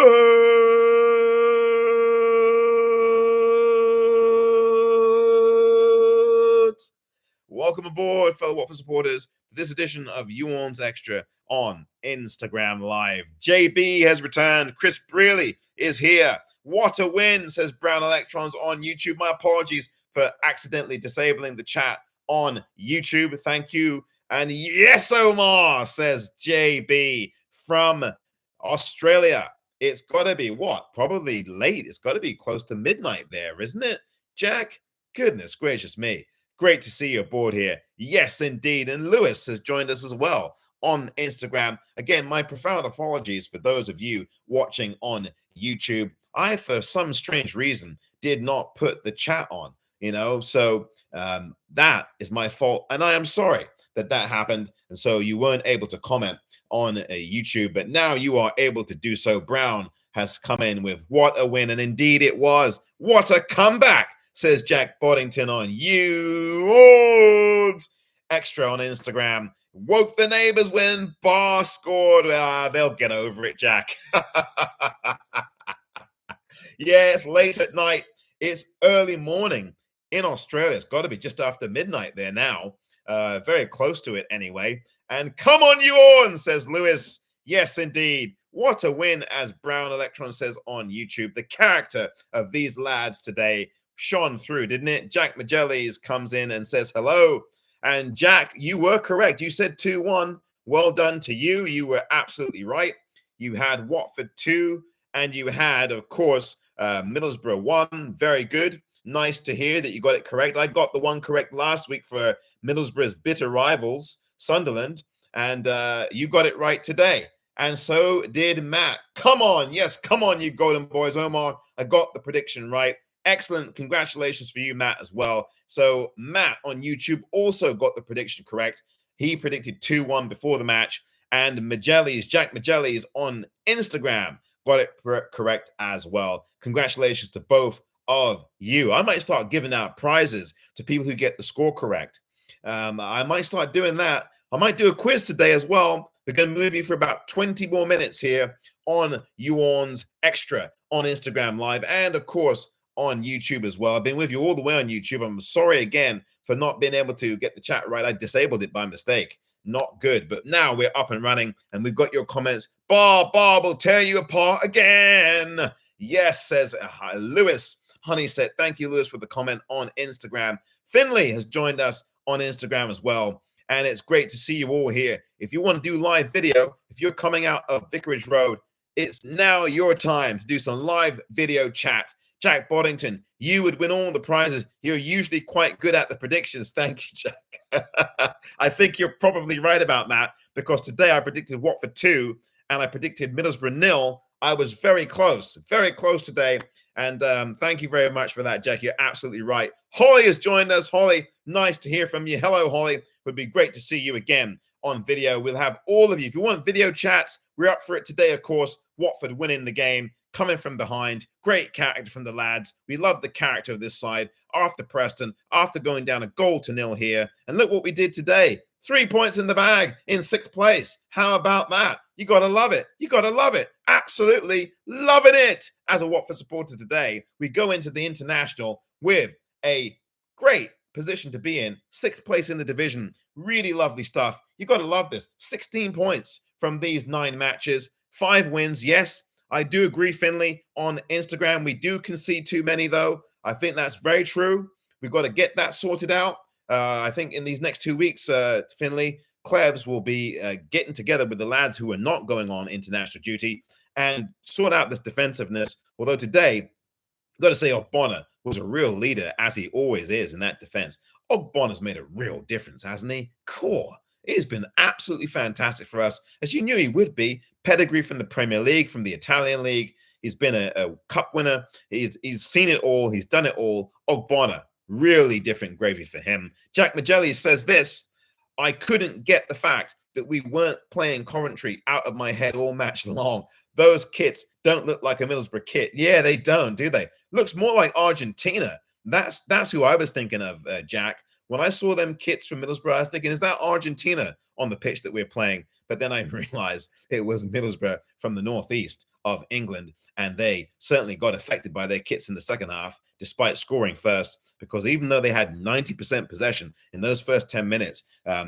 ORNS! Welcome aboard, fellow Watford supporters, to this edition of You ORNS Extra on Instagram Live. JB has returned. Chris Brearley is here. What a win, says Brown Electrons on YouTube. My apologies for accidentally disabling the chat on YouTube. Thank you. And yes, Omar, says JB from Australia. It's got to be what? Probably late. It's got to be close to midnight there, isn't it, Jack? Goodness gracious me. Great to see you aboard here. Yes, indeed. And Lewis has joined us as well on Instagram. Again, my profound apologies for those of you watching on YouTube. I, for some strange reason, did not put the chat on, so that is my fault. And I am sorry that happened. And so you weren't able to comment on YouTube, but now you are able to do so. Brown has come in with what a win. And indeed it was. What a comeback, says Jack Boddington on You ORNS Extra on Instagram. Woke the neighbors when Bar scored. They'll get over it, Jack. Yeah, it's late at night. It's early morning in Australia. It's got to be just after midnight there now. Very close to it anyway. And come on, You ORNS, says Lewis. Yes, indeed. What a win, as Brown Electron says on YouTube. The character of these lads today shone through, didn't it? Jack Magellis comes in and says hello. And Jack, you were correct. You said 2-1. Well done to you. You were absolutely right. You had Watford 2, and you had, of course, Middlesbrough 1. Very good. Nice to hear that you got it correct. I got the one correct last week for Middlesbrough's bitter rivals, Sunderland, and you got it right today. And so did Matt. Come on. Yes, come on, you Golden Boys. Omar, I got the prediction right. Excellent. Congratulations for you, Matt, as well. So Matt on YouTube also got the prediction correct. He predicted 2-1 before the match. And Jack Majelli's on Instagram got it correct as well. Congratulations to both of you. I might start giving out prizes to people who get the score correct. I might start doing that. I might do a quiz today as well. We're going to move you for about 20 more minutes here on You Orns Extra on Instagram Live and, of course, on YouTube as well. I've been with you all the way on YouTube. I'm sorry again for not being able to get the chat right. I disabled it by mistake. Not good. But now we're up and running and we've got your comments. Bob will tear you apart again. Yes, says Lewis. Honey said, thank you, Lewis, for the comment on Instagram. Finley has joined us on Instagram as well. And it's great to see you all here. If you want to do live video, if you're coming out of Vicarage Road, it's now your time to do some live video chat. Jack Boddington, you would win all the prizes. You're usually quite good at the predictions. Thank you, Jack. I think you're probably right about that because today I predicted Watford 2 and I predicted Middlesbrough 0. I was very close today. And thank you very much for that, Jack. You're absolutely right. Holly has joined us. Holly, nice to hear from you. Hello, Holly. Would be great to see you again on video. We'll have all of you. If you want video chats, we're up for it today, of course. Watford winning the game, coming from behind. Great character from the lads. We love the character of this side after Preston, after going down 1-0 here. And look what we did today. 3 points in the bag in 6th place. How about that? You got to love it. You got to love it. Absolutely loving it. As a Watford supporter today, we go into the international with a great position to be in. 6th place in the division. Really lovely stuff. You got to love this. 16 points from these 9 matches. 5 wins. Yes, I do agree, Finley. On Instagram, we do concede too many, though. I think that's very true. We've got to get that sorted out. I think in these next 2 weeks, Finley, Clevs will be getting together with the lads who are not going on international duty and sort out this defensiveness. Although today, I've got to say, Ogbonna was a real leader, as he always is in that defense. Ogbonna's made a real difference, hasn't he? Core. It has been absolutely fantastic for us, as you knew he would be. Pedigree from the Premier League, from the Italian League. He's been a cup winner. He's seen it all. He's done it all. Ogbonna, really different gravy for him. Jack Majelli says this: I couldn't get the fact that we weren't playing Coventry out of my head all match long. Those kits don't look like a Middlesbrough kit. Yeah, they don't, do they? Looks more like Argentina. That's who I was thinking of, Jack. When I saw them kits from Middlesbrough, I was thinking, is that Argentina on the pitch that we're playing? But then I realized it was Middlesbrough from the northeast of England, and they certainly got affected by their kits in the second half, despite scoring first, because even though they had 90% possession in those first 10 minutes,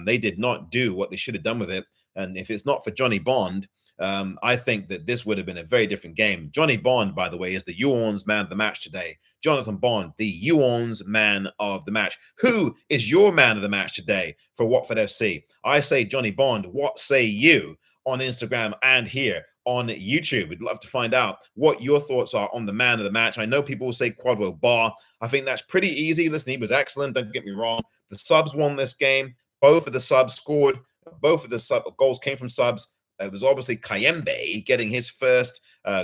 they did not do what they should have done with it. And if it's not for Johnny Bond, I think that this would have been a very different game. Johnny Bond, by the way, is the You Orns man of the match today. Jonathan Bond, the You Orns man of the match. Who is your man of the match today for Watford FC? I say Johnny Bond. What say you on Instagram and here on YouTube? We'd love to find out what your thoughts are on the man of the match. I know people will say Quadwell Bar. I think that's pretty easy. Listen, he was excellent. Don't get me wrong. The subs won this game. Both of the subs scored. Both of the goals came from subs. It was obviously Kayembe getting his first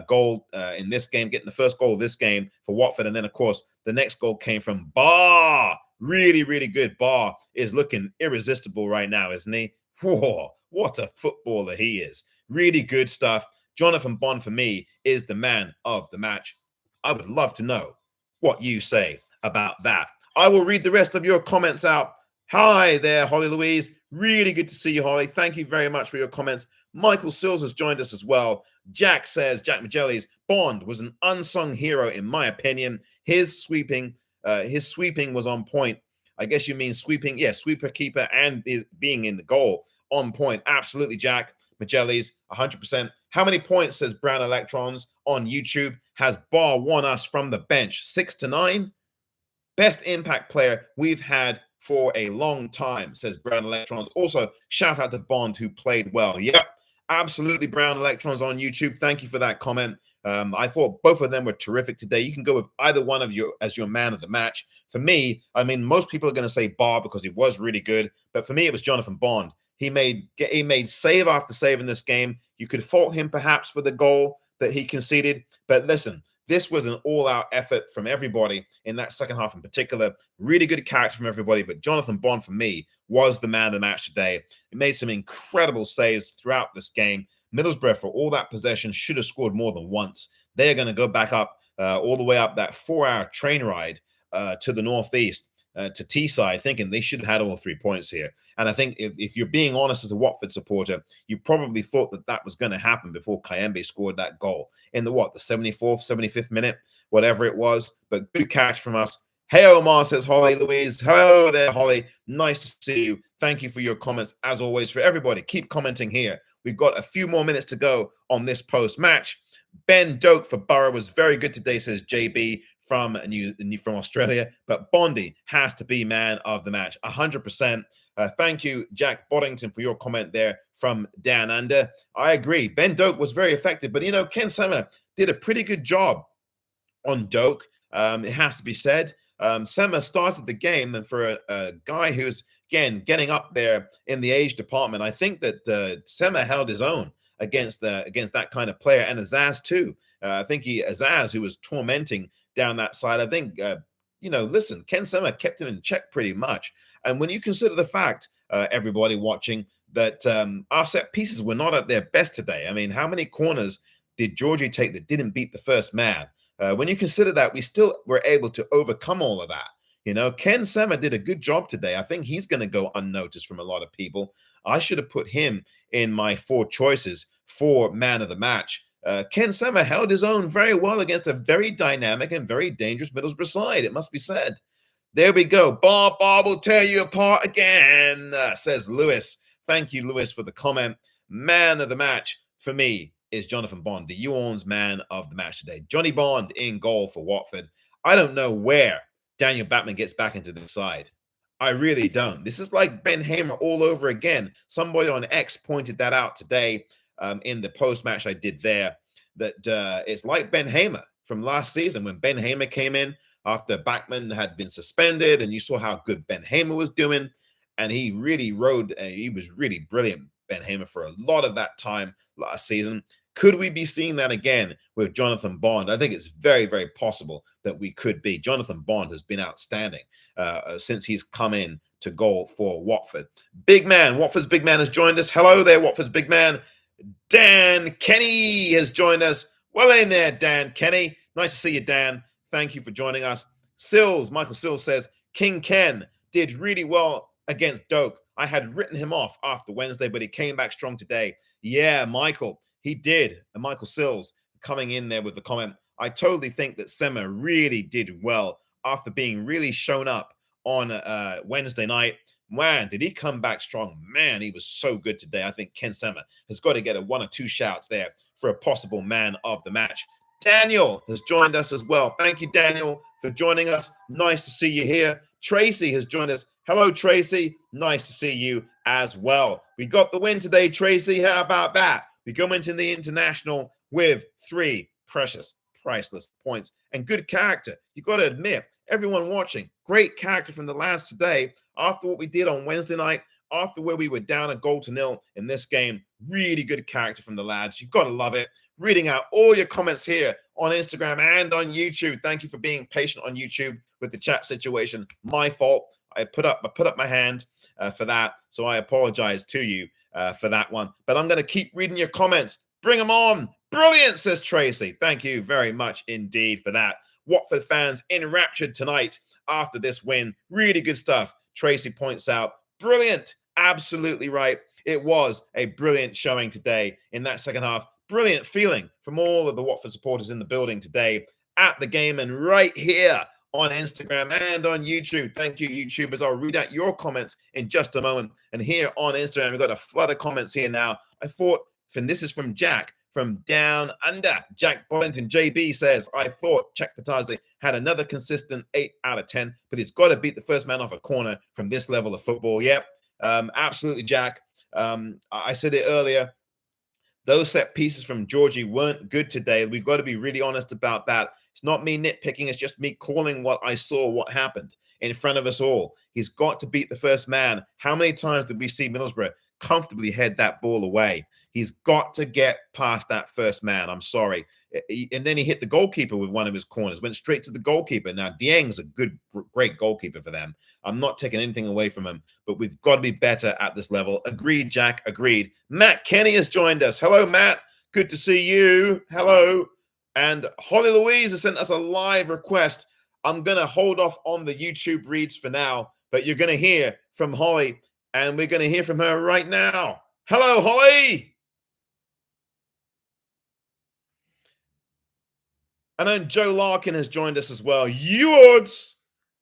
goal in this game, getting the first goal of this game for Watford. And then, of course, the next goal came from Bar. Really, really good. Bar is looking irresistible right now, isn't he? Whoa, what a footballer he is. Really good stuff. Jonathan Bond, for me, is the man of the match. I would love to know what you say about that. I will read the rest of your comments out. Hi there, Holly Louise. Really good to see you, Holly. Thank you very much for your comments. Michael Sills has joined us as well. Jack says, Jack Majelli's Bond was an unsung hero, in my opinion. His sweeping was on point. I guess you mean sweeping. Yeah, sweeper, keeper, and being in the goal. On point. Absolutely, Jack Majelli's 100%. How many points, says Brown Electrons on YouTube, has Bar won us from the bench? 6-9? Best impact player we've had for a long time, says Brown Electrons. Also, shout out to Bond, who played well. Yep, absolutely, Brown Electrons on YouTube. Thank you for that comment. I thought both of them were terrific today. You can go with either one of you as your man of the match. For me, I mean, most people are going to say Bar because he was really good, but for me, it was Jonathan Bond. He made save after save in this game. You could fault him perhaps for the goal that he conceded, but listen, this was an all-out effort from everybody in that second half in particular. Really good character from everybody, but Jonathan Bond, for me, was the man of the match today. He made some incredible saves throughout this game. Middlesbrough, for all that possession, should have scored more than once. They're going to go back up all the way up that 4-hour train ride to the northeast, to Teesside, thinking they should have had all 3 points here. And I think if you're being honest as a Watford supporter, you probably thought that that was going to happen before Kayembe scored that goal in the 74th, 75th minute, whatever it was. But good catch from us. Hey, Omar, says Holly Louise. Hello there, Holly. Nice to see you. Thank you for your comments, as always. For everybody, keep commenting here. We've got a few more minutes to go on this post-match. Ben Doak for Borough was very good today, says JB from Australia. But Bondi has to be man of the match, 100%. Thank you, Jack Boddington, for your comment there from Dan Under. I agree. Ben Doak was very effective, but, Ken Sema did a pretty good job on Doak. It has to be said. Sema started the game, and for a guy who's, again, getting up there in the age department, I think that Sema held his own against that kind of player, and Azaz too. I think Azaz, who was tormenting down that side, I think, listen, Ken Sema kept him in check pretty much. And when you consider the fact, everybody watching, that our set pieces were not at their best today. I mean, how many corners did Georgie take that didn't beat the first man? When you consider that, we still were able to overcome all of that. Ken Sema did a good job today. I think he's going to go unnoticed from a lot of people. I should have put him in my 4 choices for man of the match. Ken Sema held his own very well against a very dynamic and very dangerous Middlesbrough side, it must be said. There we go. Bob will tear you apart again, says Lewis. Thank you, Lewis, for the comment. Man of the match for me is Jonathan Bond, the YOU ORNS man of the match today. Johnny Bond in goal for Watford. I don't know where Daniel Batman gets back into the side. I really don't. This is like Ben Hamer all over again. Somebody on X pointed that out today in the post-match I did there, that it's like Ben Hamer from last season when Ben Hamer came in after Backman had been suspended, and you saw how good Ben Hamer was doing, and he really rode, he was really brilliant, Ben Hamer, for a lot of that time last season. Could we be seeing that again with Jonathan Bond? I think it's very, very possible that we could be. Jonathan Bond has been outstanding since he's come in to goal for Watford. Big man, Watford's big man has joined us. Hello there, Watford's big man. Dan Kenny has joined us. Well in there, Dan Kenny. Nice to see you, Dan. Thank you for joining us. Michael Sills says, King Ken did really well against Doak. I had written him off after Wednesday, but he came back strong today. Yeah, Michael, he did. And Michael Sills coming in there with the comment. I totally think that Sema really did well after being really shown up on Wednesday night. Man, did he come back strong. Man, he was so good today. I think Ken Sema has got to get 1 or 2 shouts there for a possible man of the match. Daniel has joined us as well. Thank you, Daniel, for joining us. Nice to see you here. Tracy has joined us. Hello, Tracy. Nice to see you as well. We got the win today, Tracy. How about that? We go into the international with 3 precious, priceless points and good character. You've got to admit, everyone watching, great character from the lads today. After what we did on Wednesday night, after where we were down 1-0 in this game, really good character from the lads. You've got to love it. Reading out all your comments here on Instagram and on YouTube. Thank you for being patient on YouTube with the chat situation. My fault. I put up my hand for that, so I apologize to you for that one. But I'm going to keep reading your comments. Bring them on. Brilliant, says Tracy. Thank you very much indeed for that. Watford fans enraptured tonight after this win. Really good stuff. Tracy points out. Brilliant. Absolutely right. It was a brilliant showing today in that second half. Brilliant feeling from all of the Watford supporters in the building today at the game and right here on Instagram and on YouTube. Thank you, YouTubers. I'll read out your comments in just a moment. And here on Instagram, we've got a flood of comments here now. This is from Jack from Down Under. Jack Bollington JB says, I thought Czech Patazzi had another consistent 8 out of 10, but he's got to beat the first man off a corner from this level of football. Yep, absolutely, Jack. I said it earlier. Those set pieces from Georgie weren't good today. We've got to be really honest about that. It's not me nitpicking. It's just me calling what I saw, what happened in front of us all. He's got to beat the first man. How many times did we see Middlesbrough comfortably head that ball away? He's got to get past that first man. I'm sorry. And then he hit the goalkeeper with one of his corners, went straight to the goalkeeper. Now, Dieng's a great goalkeeper for them. I'm not taking anything away from him, but we've got to be better at this level. Agreed, Jack, agreed. Matt Kenny has joined us. Hello, Matt. Good to see you. Hello. And Holly Louise has sent us a live request. I'm going to hold off on the YouTube reads for now, but you're going to hear from Holly, and we're going to hear from her right now. Hello, Holly. And then Joe Larkin has joined us as well. You Orns.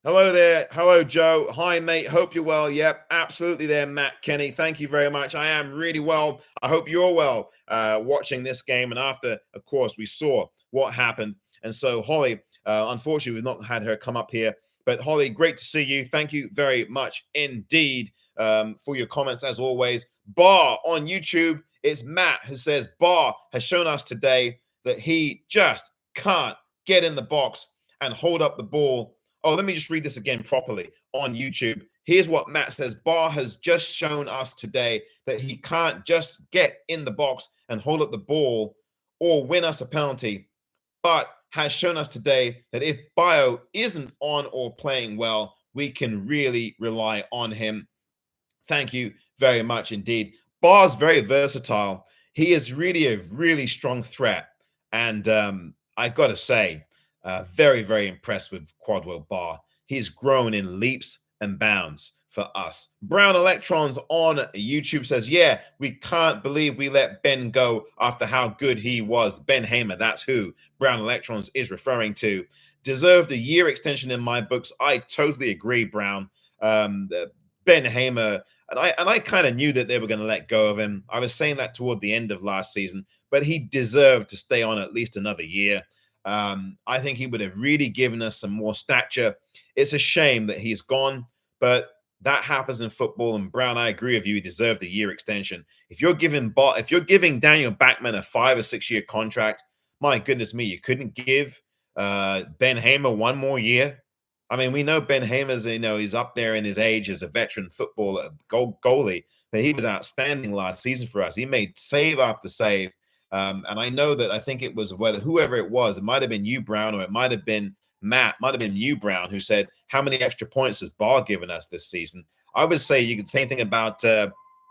Hello there. Hello, Joe. Hi, mate. Hope you're well. Yep, absolutely there, Matt Kenny. Thank you very much. I am really well. I hope you're well watching this game. And after, of course, we saw what happened. And so, Holly, unfortunately, we've not had her come up here. But, Holly, great to see you. Thank you very much indeed for your comments, as always. Bar on YouTube, it's Matt who says, Bar has shown us today that he just can't get in the box and hold up the ball. Oh, let me just read this again properly on YouTube. Here's what Matt says. Bar has just shown us today that he can't just get in the box and hold up the ball or win us a penalty, but has shown us today that if Bio isn't on or playing well, we can really rely on him. Thank you very much indeed. Bar's very versatile. He is really a really strong threat. And I've got to say, very, very impressed with Quadwell Bar. He's grown in leaps and bounds for us. Brown Electrons on YouTube says, yeah, we can't believe we let Ben go after how good he was. Ben Hamer, that's who Brown Electrons is referring to. Deserved a year extension in my books. I totally agree, Brown. Ben Hamer, and I kind of knew that they were going to let go of him. I was saying that toward the end of last season, but he deserved to stay on at least another year. I think he would have really given us some more stature. It's a shame that he's gone, but that happens in football. And Brown, I agree with you. He deserved a year extension. If you're giving Daniel Backman a 5 or 6 year contract, my goodness me, you couldn't give Ben Hamer one more year. I mean, we know Ben Hamer's, he's up there in his age as a veteran footballer, goalie, but he was outstanding last season for us. He made save after save. And I know that I think it was whoever it was, it might have been you, Brown, or it might have been Matt, might have been you, Brown, who said, how many extra points has Barr given us this season? I would say you could say anything about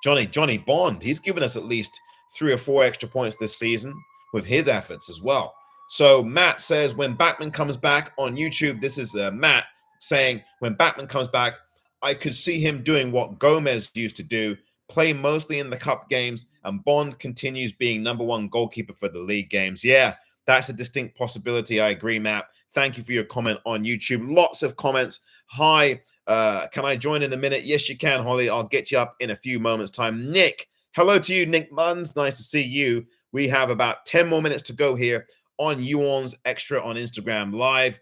Johnny Bond. He's given us at least 3 or 4 extra points this season with his efforts as well. So Matt says, when Backman comes back on YouTube, this is Matt saying, when Backman comes back, I could see him doing what Gomez used to do, play mostly in the cup games, and Bond continues being #1 goalkeeper for the league games. Yeah, that's a distinct possibility. I agree, Matt. Thank you for your comment on YouTube. Lots of comments. Hi, can I join in a minute? Yes, you can, Holly. I'll get you up in a few moments' time. Nick, hello to you, Nick Munns. Nice to see you. We have about 10 more minutes to go here on You Orns Extra on Instagram Live.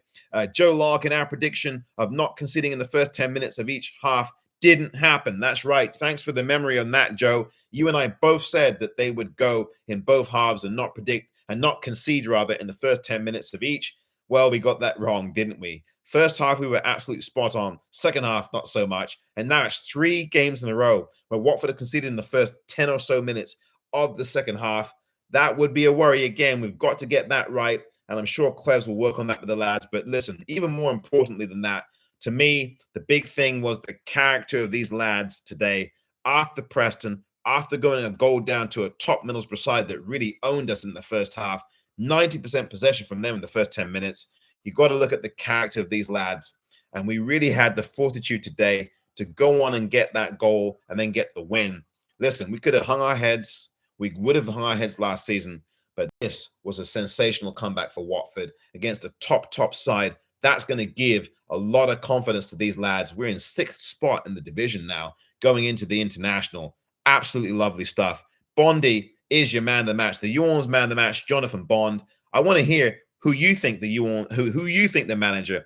Joe Larkin, our prediction of not conceding in the first 10 minutes of each half didn't happen. That's right. Thanks for the memory on that, Joe. You and I both said that they would go in both halves and not concede rather in the first 10 minutes of each. Well, we got that wrong, didn't we? First half, we were absolutely spot on. Second half, not so much. And now it's 3 games in a row where Watford have conceded in the first 10 or so minutes of the second half. That would be a worry again. We've got to get that right. And I'm sure Clevs will work on that with the lads. But listen, even more importantly than that, to me, the big thing was the character of these lads today. After Preston, after going a goal down to a top Middlesbrough side that really owned us in the first half, 90% possession from them in the first 10 minutes. You've got to look at the character of these lads. And we really had the fortitude today to go on and get that goal and then get the win. Listen, we could have hung our heads. We would have hung our heads last season. But this was a sensational comeback for Watford against a top side. That's going to give a lot of confidence to these lads. We're in 6th spot in the division now, going into the international. Absolutely lovely stuff. Bondy is your man of the match. The You Orns man of the match, Jonathan Bond. I want to hear who you think the You manager,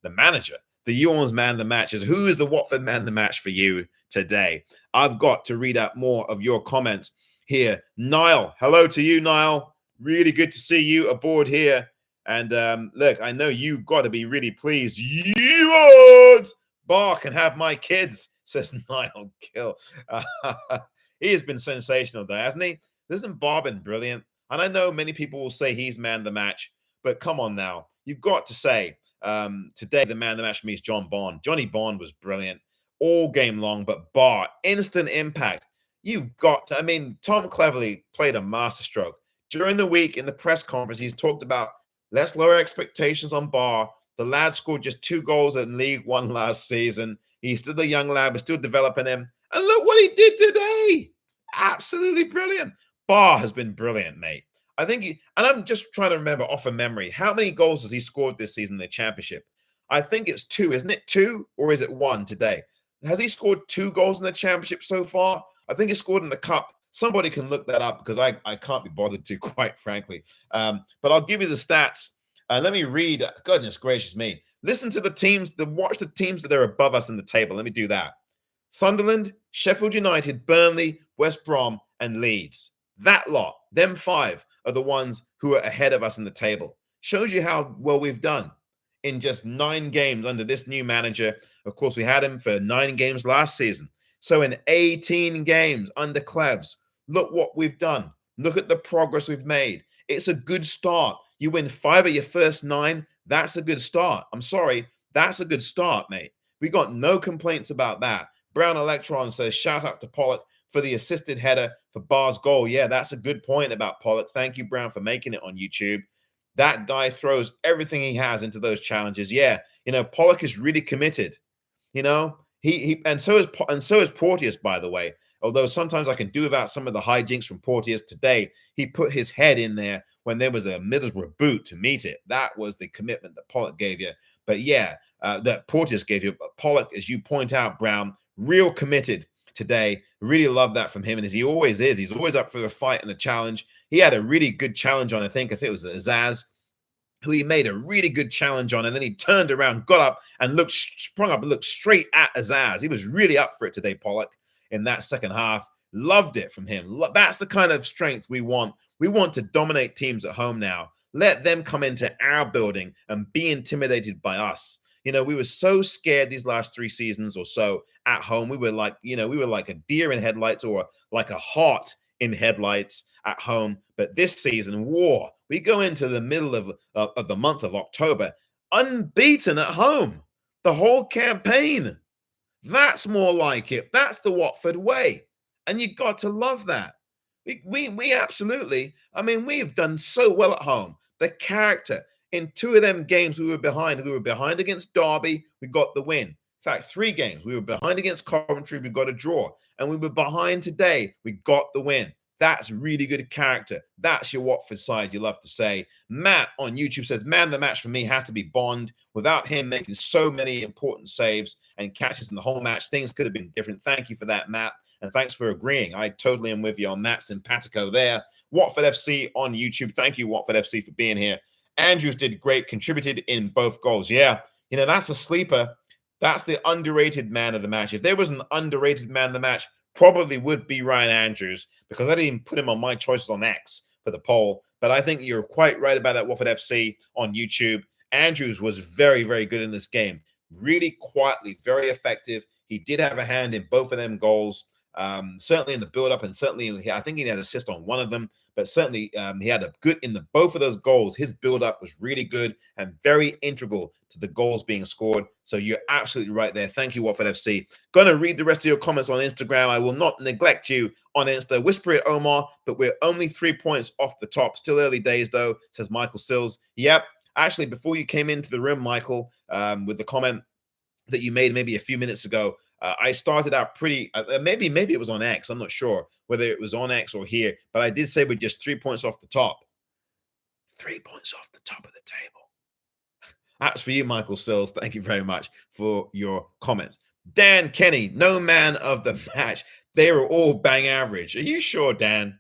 the You Orns man of the match is. Who is the Watford man of the match for you today? I've got to read out more of your comments. here. Niall, hello to you, Niall. Really good to see you aboard here. And look, I know you've got to be really pleased. You odds! Bar can have my kids, says Niall Gill. He has been sensational, though, hasn't he? Isn't Bar been brilliant? And I know many people will say he's man of the match, but come on now. You've got to say today the man of the match for me is John Bond. Johnny Bond was brilliant all game long, but Bar, instant impact. You've got to, I mean, Tom Cleverley played a masterstroke. During the week in the press conference, he's talked about let's lower expectations on Bar. The lad scored just 2 goals in League One last season. He's still a young lad. We're still developing him. And look what he did today. Absolutely brilliant. Bar has been brilliant, mate. I think and I'm just trying to remember off of memory, how many goals has he scored this season in the championship? I think it's 2, isn't it? 2, or is it 1 today? Has he scored 2 goals in the championship so far? I think he scored in the cup. Somebody can look that up because I can't be bothered to, quite frankly. But I'll give you the stats. Let me read. Goodness gracious me. Listen to the teams, watch the teams that are above us in the table. Let me do that. Sunderland, Sheffield United, Burnley, West Brom, and Leeds. That lot, them 5, are the ones who are ahead of us in the table. Shows you how well we've done in just 9 games under this new manager. Of course, we had him for 9 games last season. So in 18 games under Clevs, look what we've done. Look at the progress we've made. It's a good start. You win 5 of your first 9. That's a good start. I'm sorry. That's a good start, mate. We got no complaints about that. Brown Electron says, shout out to Pollock for the assisted header for Bar's goal. Yeah, that's a good point about Pollock. Thank you, Brown, for making it on YouTube. That guy throws everything he has into those challenges. Yeah, Pollock is really committed. And so is Porteous, by the way. Although sometimes I can do without some of the hijinks from Porteous today. He put his head in there when there was a Middlesbrough boot to meet it. That was the commitment that Pollock gave you. But yeah, that Porteous gave you. But Pollock, as you point out, Brown, real committed today. Really love that from him. And as he always is, he's always up for a fight and a challenge. He had a really good challenge on, I think it was Azaz, who he made a really good challenge on, and then he turned around, got up, and sprung up and looked straight at Azaz. He was really up for it today, Pollock, in that second half. Loved it from him. That's the kind of strength we want. We want to dominate teams at home now. Let them come into our building and be intimidated by us. We were so scared these last 3 seasons or so at home. We were like, a deer in headlights or like a hart in headlights at home. But this season, we go into the middle of the month of October unbeaten at home the whole campaign. That's more like it. That's the Watford way. And you got to love that. We absolutely, we've done so well at home. The character in 2 of them games we were behind. We were behind against Derby. We got the win. In fact, 3 games. We were behind against Coventry. We got a draw. And we were behind today. We got the win. That's really good character. That's your Watford side, you love to say. Matt on YouTube says, man, the match for me has to be Bond. Without him making so many important saves and catches in the whole match, things could have been different. Thank you for that, Matt. And thanks for agreeing. I totally am with you on that. Simpatico there. Watford FC on YouTube. Thank you, Watford FC, for being here. Andrews did great, contributed in both goals. Yeah, that's a sleeper. That's the underrated man of the match. If there was an underrated man of the match, probably would be Ryan Andrews, because I didn't even put him on my choices on X for the poll. But I think you're quite right about that Watford FC on YouTube. Andrews was very, very good in this game. Really quietly, very effective. He did have a hand in both of them goals. Certainly in the build-up, and certainly I think he had an assist on one of them, but certainly he had a good in both of those goals. His build-up was really good and very integral to the goals being scored. So you're absolutely right there. Thank you, Watford FC. Going to read the rest of your comments on Instagram. I will not neglect you on Insta. Whisper it, Omar, but we're only 3 points off the top. Still early days, though, says Michael Sills. Yep. Actually, before you came into the room, Michael, with the comment that you made maybe a few minutes ago, I started out pretty, maybe it was on X. I'm not sure whether it was on X or here, but I did say we're just 3 points off the top. 3 points off the top of the table. That's for you, Michael Sills. Thank you very much for your comments. Dan Kenny, no man of the match. They were all bang average. Are you sure, Dan?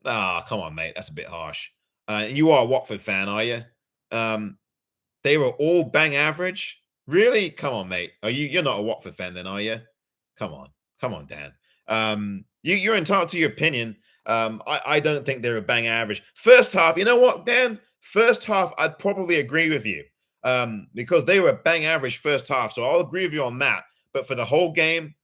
Ah, come on, mate. That's a bit harsh. You are a Watford fan, are you? They were all bang average? Really? Come on, mate. You're not a Watford fan then, are you? Come on, Dan. You're entitled to your opinion. I don't think they're a bang average. First half, you know what, Dan? First half, I'd probably agree with you because they were a bang average first half. So I'll agree with you on that. But for the whole game,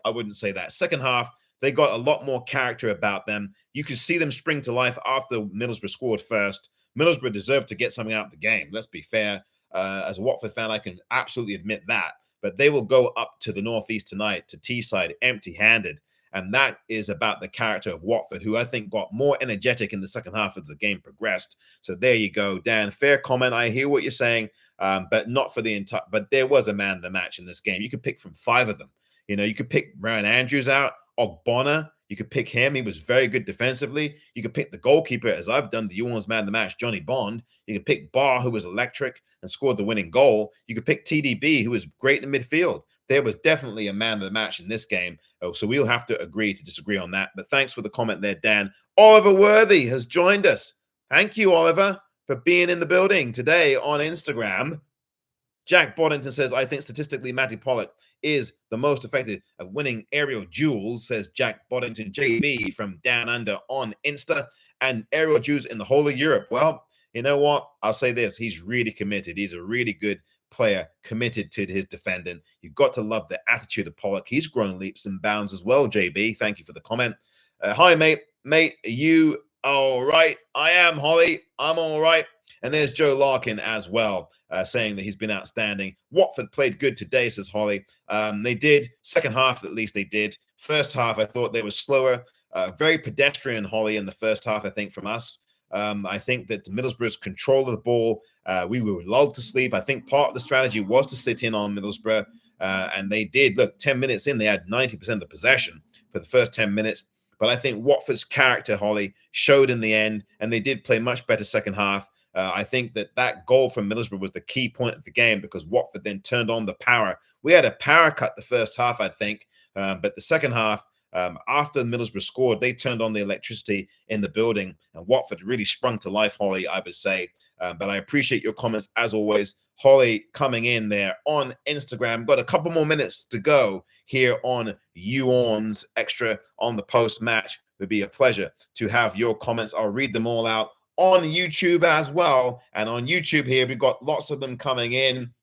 I wouldn't say that. Second half, they got a lot more character about them. You could see them spring to life after Middlesbrough scored first. Middlesbrough deserved to get something out of the game. Let's be fair. As a Watford fan, I can absolutely admit that. But they will go up to the Northeast tonight, to Teesside, empty-handed. And that is about the character of Watford, who I think got more energetic in the second half as the game progressed. So there you go, Dan. Fair comment. I hear what you're saying, but not for the entire. But there was a man of the match in this game. You could pick from 5 of them. You know, you could pick Ryan Andrews out, Ogbonna. You could pick him. He was very good defensively. You could pick the goalkeeper, as I've done, the YouOrns man of the match, Johnny Bond. You could pick Barr, who was electric and scored the winning goal. You could pick TDB, who was great in midfield. There was definitely a man of the match in this game. So we'll have to agree to disagree on that. But thanks for the comment there, Dan. Oliver Worthy has joined us. Thank you, Oliver, for being in the building today on Instagram. Jack Boddington says, I think statistically Matty Pollock is the most effective at winning aerial duels, says Jack Boddington JB from Down Under on Insta, and aerial duels in the whole of Europe. Well, you know what? I'll say this. He's really committed. He's a really good player, committed to his defending. You've got to love the attitude of Pollock. He's grown leaps and bounds as well, JB. Thank you for the comment. Hi, mate. Mate, are you all right? I am, Holly. I'm all right. And there's Joe Larkin as well, saying that he's been outstanding. Watford played good today, says Holly. They did. Second half, at least they did. First half, I thought they were slower. Very pedestrian, Holly, in the first half, I think, from us. I think that Middlesbrough's control of the ball, we were lulled to sleep. I think part of the strategy was to sit in on Middlesbrough, and they did. Look, 10 minutes in, they had 90% of the possession for the first 10 minutes. But I think Watford's character, Holly, showed in the end, and they did play much better second half. I think that goal from Middlesbrough was the key point of the game because Watford then turned on the power. We had a power cut the first half, I think, but the second half, after Middlesbrough scored, they turned on the electricity in the building, and Watford really sprung to life, Holly, I would say. But I appreciate your comments, as always. Holly coming in there on Instagram. Got a couple more minutes to go here on You Orns Extra on the post-match. It would be a pleasure to have your comments. I'll read them all out on YouTube as well. And on YouTube here, we've got lots of them coming in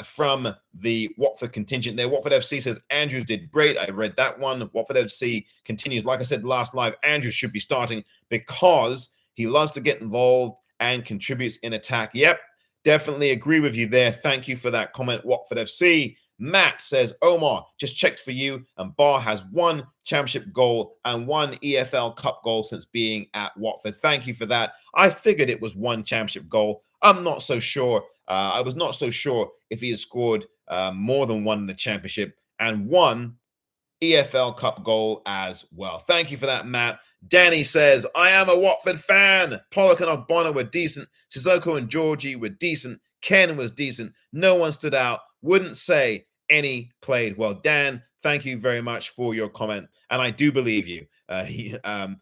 from the Watford contingent there. Watford FC says, Andrews did great. I read that one. Watford FC continues. Like I said last live, Andrews should be starting because he loves to get involved and contributes in attack. Yep, definitely agree with you there. Thank you for that comment, Watford FC. Matt says, Omar, just checked for you, and Barr has 1 championship goal and 1 EFL Cup goal since being at Watford. Thank you for that. I figured it was 1 championship goal. I'm not so sure. I was not so sure if he had scored more than 1 in the championship and 1 EFL Cup goal as well. Thank you for that, Matt. Danny says, I am a Watford fan. Pollock and Ogbonna were decent. Sissoko and Georgie were decent. Ken was decent. No one stood out. Wouldn't say any played well. Dan, thank you very much for your comment. And I do believe you. I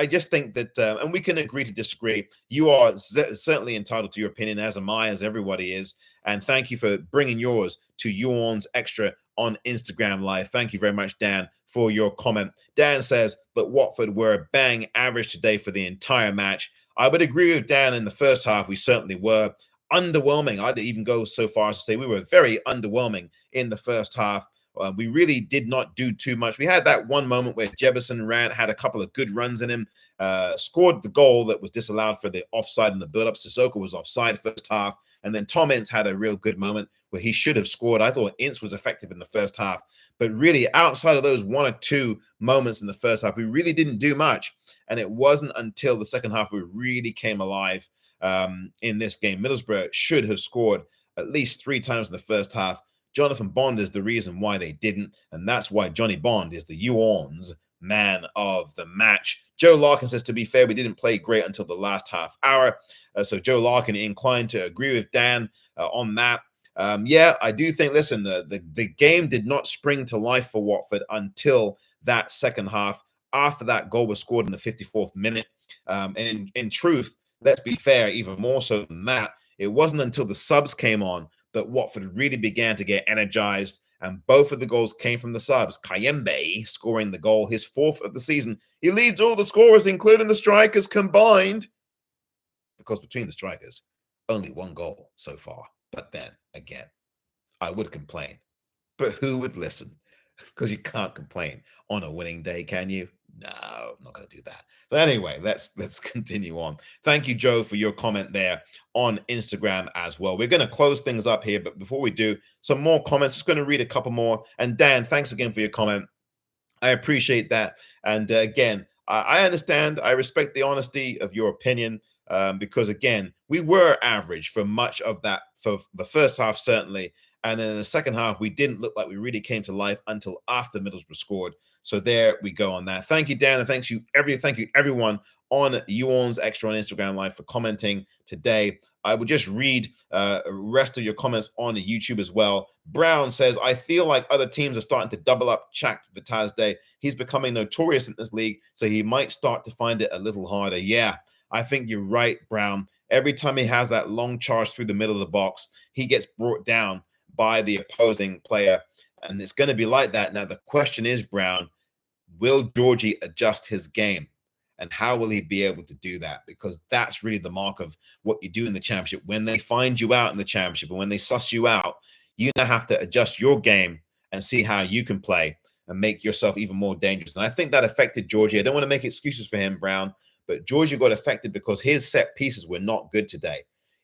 just think that, and we can agree to disagree. You are certainly entitled to your opinion, as am I, as everybody is. And thank you for bringing yours to You Orns Extra on Instagram Live. Thank you very much, Dan, for your comment. Dan says, but Watford were a bang average today for the entire match. I would agree with Dan in the first half. We certainly were underwhelming. I'd even go so far as to say we were very underwhelming in the first half. We really did not do too much. We had that one moment where Jefferson had a couple of good runs in him, scored the goal that was disallowed for the offside in the build-up. Sissoko was offside first half. And then Tom Ince had a real good moment where he should have scored. I thought Ince was effective in the first half. But really, outside of those 1 or 2 moments in the first half, we really didn't do much. And it wasn't until the second half we really came alive in this game. Middlesbrough should have scored at least 3 times in the first half. Jonathan Bond is the reason why they didn't. And that's why Johnny Bond is the You Orns man of the match. Joe Larkin says, to be fair, we didn't play great until the last half hour. So Joe Larkin inclined to agree with Dan on that. Yeah, I do think, listen, the game did not spring to life for Watford until that second half, after that goal was scored in the 54th minute. And in truth, let's be fair, even more so than that, it wasn't until the subs came on that Watford really began to get energized and both of the goals came from the subs. Kayembe scoring the goal, his 4th of the season. He leads all the scorers, including the strikers combined, because between the strikers, only 1 goal so far. But then again, I would complain, but who would listen? Because you can't complain on a winning day, can you? No, I'm not going to do that. But anyway, let's continue on. Thank you, Joe, for your comment there on Instagram as well. We're going to close things up here, but before we do, some more comments. Just going to read a couple more. And Dan, thanks again for your comment. I appreciate that. And again, I understand. I respect the honesty of your opinion because, again, we were average for much of that, for the first half, certainly. And then in the second half, we didn't look like we really came to life until after Middlesbrough scored. So there we go on that. Thank you, Dan, and thank you everyone on You ORNS Extra on Instagram Live for commenting today. I will just read the rest of your comments on YouTube as well. Brown says, I feel like other teams are starting to double up Chak Vitazde. He's becoming notorious in this league, so he might start to find it a little harder. Yeah, I think you're right, Brown. Every time he has that long charge through the middle of the box, he gets brought down by the opposing player. And it's going to be like that. Now, the question is, Brown, will Georgie adjust his game? And how will he be able to do that? Because that's really the mark of what you do in the championship. When they find you out in the championship and when they suss you out, you now have to adjust your game and see how you can play and make yourself even more dangerous. And I think that affected Georgie. I don't want to make excuses for him, Brown, but Georgie got affected because his set pieces were not good today.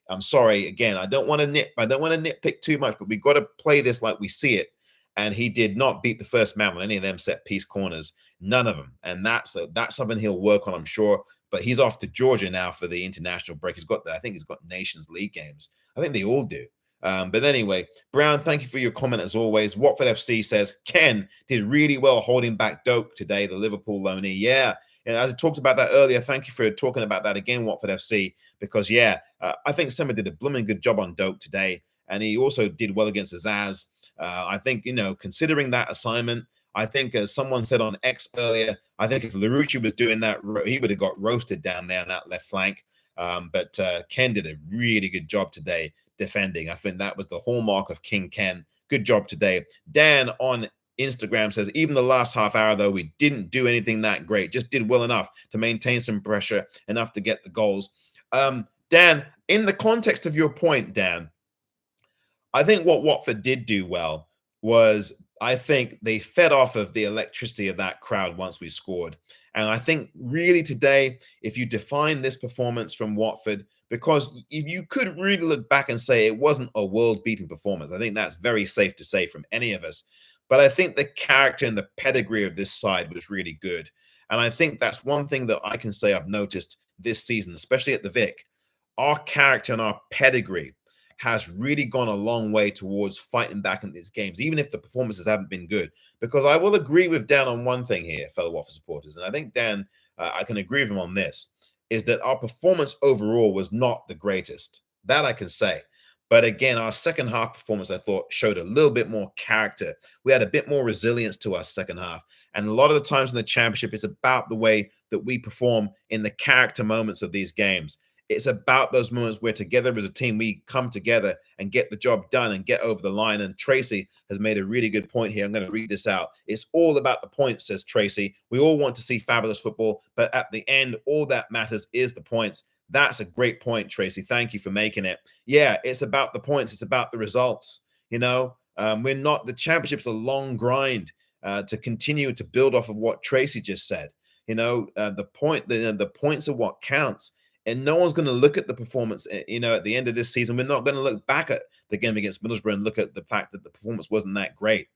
I'm sorry. Again, I don't want to nitpick too much, but we've got to play this like we see it. And he did not beat the first man on any of them set piece corners. None of them. And that's something he'll work on, I'm sure. But he's off to Georgia now for the international break. I think he's got Nations League games. I think they all do. But anyway, Brown, thank you for your comment as always. Watford FC says, Ken did really well holding back Doak today, the Liverpool loanee. Yeah. And as I talked about that earlier, thank you for talking about that again, Watford FC, because, yeah, I think Sema did a blooming good job on Doak today. And he also did well against Azaz. I think, considering that assignment, I think as someone said on X earlier, I think if Larouci was doing that, he would have got roasted down there on that left flank. But Ken did a really good job today defending. I think that was the hallmark of King Ken. Good job today. Dan on Instagram says, even the last half hour, though, we didn't do anything that great. Just did well enough to maintain some pressure, enough to get the goals. Dan, in the context of your point, Dan, I think what Watford did do well was, I think they fed off of the electricity of that crowd once we scored. And I think really today, if you define this performance from Watford, because if you could really look back and say it wasn't a world-beating performance, I think that's very safe to say from any of us. But I think the character and the pedigree of this side was really good. And I think that's one thing that I can say I've noticed this season, especially at the Vic. Our character and our pedigree has really gone a long way towards fighting back in these games, even if the performances haven't been good. Because I will agree with Dan on one thing here, fellow Watford supporters, and I think Dan, I can agree with him on this, is that our performance overall was not the greatest. That I can say. But again, our second half performance, I thought, showed a little bit more character. We had a bit more resilience to our second half. And a lot of the times in the championship, it's about the way that we perform in the character moments of these games. It's about those moments where together as a team, we come together and get the job done and get over the line. And Tracy has made a really good point here. I'm going to read this out. It's all about the points, says Tracy. We all want to see fabulous football, but at the end, all that matters is the points. That's a great point, Tracy. Thank you for making it. Yeah, it's about the points. It's about the results. We're not, the championship's a long grind to continue to build off of what Tracy just said. The points are what counts. And no one's going to look at the performance, at the end of this season. We're not going to look back at the game against Middlesbrough and look at the fact that the performance wasn't that great.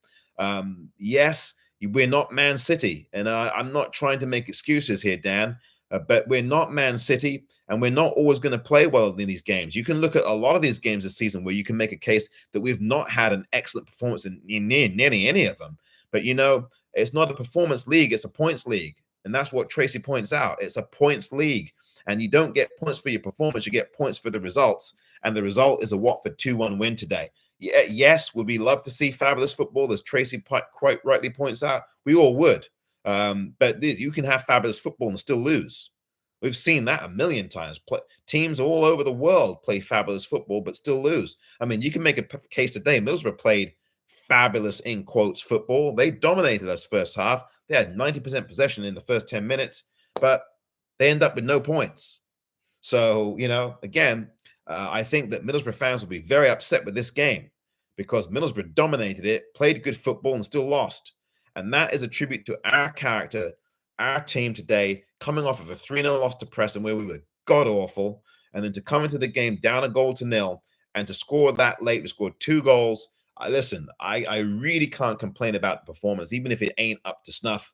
Yes, we're not Man City. And I'm not trying to make excuses here, Dan, but we're not Man City, and we're not always going to play well in these games. You can look at a lot of these games this season where you can make a case that we've not had an excellent performance in nearly any of them. But, it's not a performance league. It's a points league. And that's what Tracy points out. It's a points league. And you don't get points for your performance. You get points for the results. And the result is a Watford 2-1 win today. Yes, would we love to see fabulous football, as Tracy quite rightly points out? We all would. But you can have fabulous football and still lose. We've seen that a million times. Teams all over the world play fabulous football but still lose. I mean, you can make a case today. Middlesbrough played fabulous, in quotes, football. They dominated us first half. They had 90% possession in the first 10 minutes, but they end up with no points. So, again, I think that Middlesbrough fans will be very upset with this game because Middlesbrough dominated it, played good football, and still lost. And that is a tribute to our character, our team today, coming off of a 3-0 loss to Preston where we were god-awful, and then to come into the game down 1-0 and to score that late. We scored 2 goals. Listen, I really can't complain about the performance, even if it ain't up to snuff.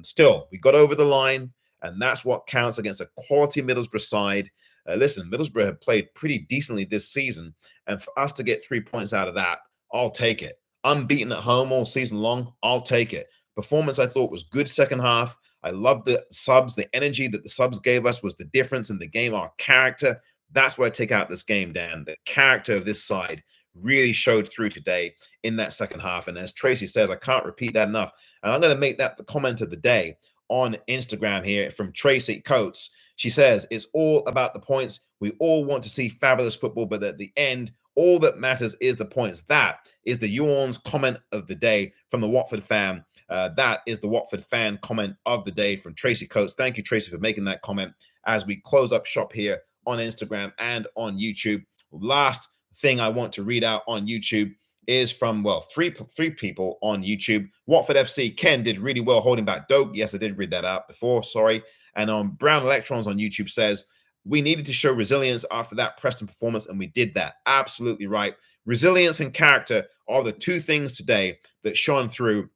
Still, we got over the line, and that's what counts against a quality Middlesbrough side. Listen, Middlesbrough have played pretty decently this season, and for us to get 3 points out of that, I'll take it. Unbeaten at home all season long, I'll take it. Performance I thought was good second half. I loved the subs. The energy that the subs gave us was the difference in the game. Our character, that's what I take out this game, Dan. The character of this side really showed through today in that second half. And as Tracy says, I can't repeat that enough. And I'm going to make that the comment of the day on Instagram here from Tracy Coates. She says, it's all about the points. We all want to see fabulous football, but at the end, all that matters is the points. That is the You ORNS comment of the day from the Watford fan. That is the Watford fan comment of the day from Tracy Coates. Thank you, Tracy, for making that comment as we close up shop here on Instagram and on YouTube. Last thing I want to read out on YouTube is from, three people on YouTube. Watford FC, Ken did really well holding back Doak. Yes, I did read that out before, sorry. And Brown Electrons on YouTube says, we needed to show resilience after that Preston performance, and we did that. Absolutely right. Resilience and character are the 2 things today that shone through,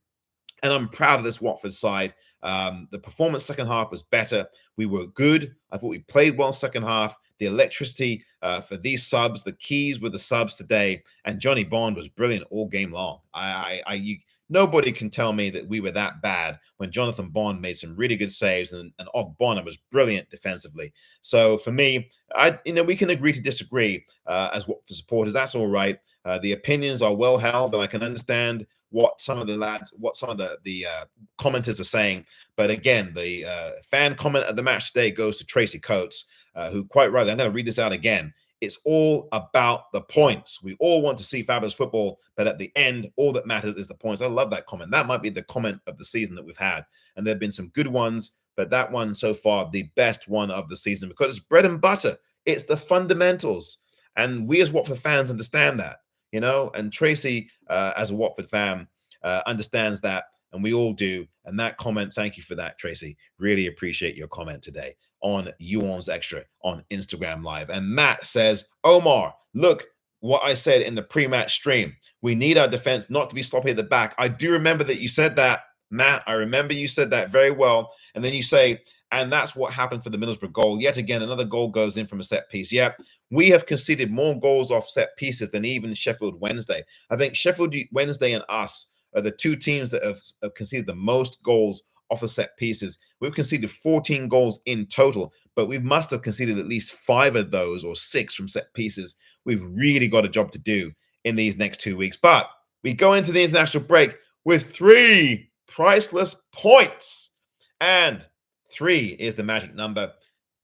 and I'm proud of this Watford side. The performance second half was better. We were good. I thought we played well second half. The electricity for these subs, the keys with the subs today, and Johnny Bond was brilliant all game long. Nobody can tell me that we were that bad when Jonathan Bond made some really good saves and Ogbonna was brilliant defensively. So for me, we can agree to disagree as Watford supporters. That's all right. The opinions are well held, and I can understand what some of the commenters are saying. But again, the fan comment of the match today goes to Tracy Coates, who quite rightly, I'm going to read this out again. It's all about the points. We all want to see fabulous football, but at the end, all that matters is the points. I love that comment. That might be the comment of the season that we've had. And there have been some good ones, but that one so far, the best one of the season, because it's bread and butter. It's the fundamentals. And we as Watford fans understand that, and Tracy, as a Watford fan, understands that, and we all do. And that comment, thank you for that, Tracy. Really appreciate your comment today on You ORNS Extra on Instagram Live. And Matt says, Omar, look what I said in the pre-match stream. We need our defense not to be sloppy at the back. I do remember that you said that, Matt. I remember you said that very well. And then you say, and that's what happened for the Middlesbrough goal. Yet again, another goal goes in from a set piece. Yeah, we have conceded more goals off set pieces than even Sheffield Wednesday. I think Sheffield Wednesday and us are the 2 teams that have conceded the most goals off of set pieces. We've conceded 14 goals in total, but we must have conceded at least 5 of those or 6 from set pieces. We've really got a job to do in these next 2 weeks. But we go into the international break with 3 priceless points. And 3 is the magic number.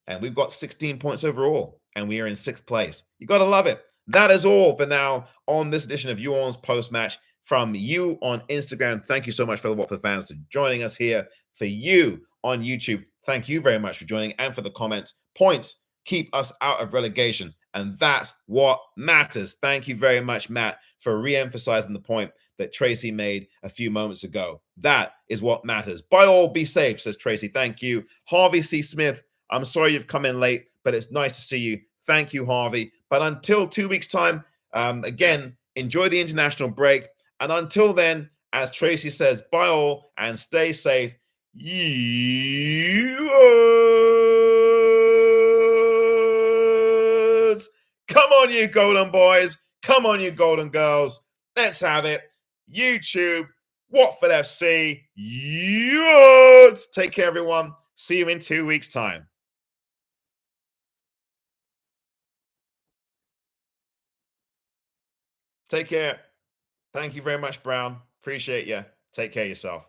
And we've got 16 points overall, and we are in 6th place. You got to love it. That is all for now on this edition of You ORNS post-match from you on Instagram. Thank you so much, fellow Watford fans, for joining us here. For you on YouTube, thank you very much for joining, and for the comments. Points keep us out of relegation, and that's what matters. Thank you very much, Matt, for re-emphasizing the point that Tracy made a few moments ago. That is what matters. By all, be safe, says Tracy. Thank you. Harvey C. Smith, I'm sorry you've come in late, but it's nice to see you. Thank you, Harvey. But until 2 weeks' time, again, enjoy the international break. And until then, as Tracy says, bye all and stay safe. You ORNS. Come on, you golden boys. Come on, you golden girls. Let's have it. YouTube, Watford FC, You ORNS. Take care, everyone. See you in 2 weeks' time. Take care. Thank you very much, Brown. Appreciate you. Take care of yourself.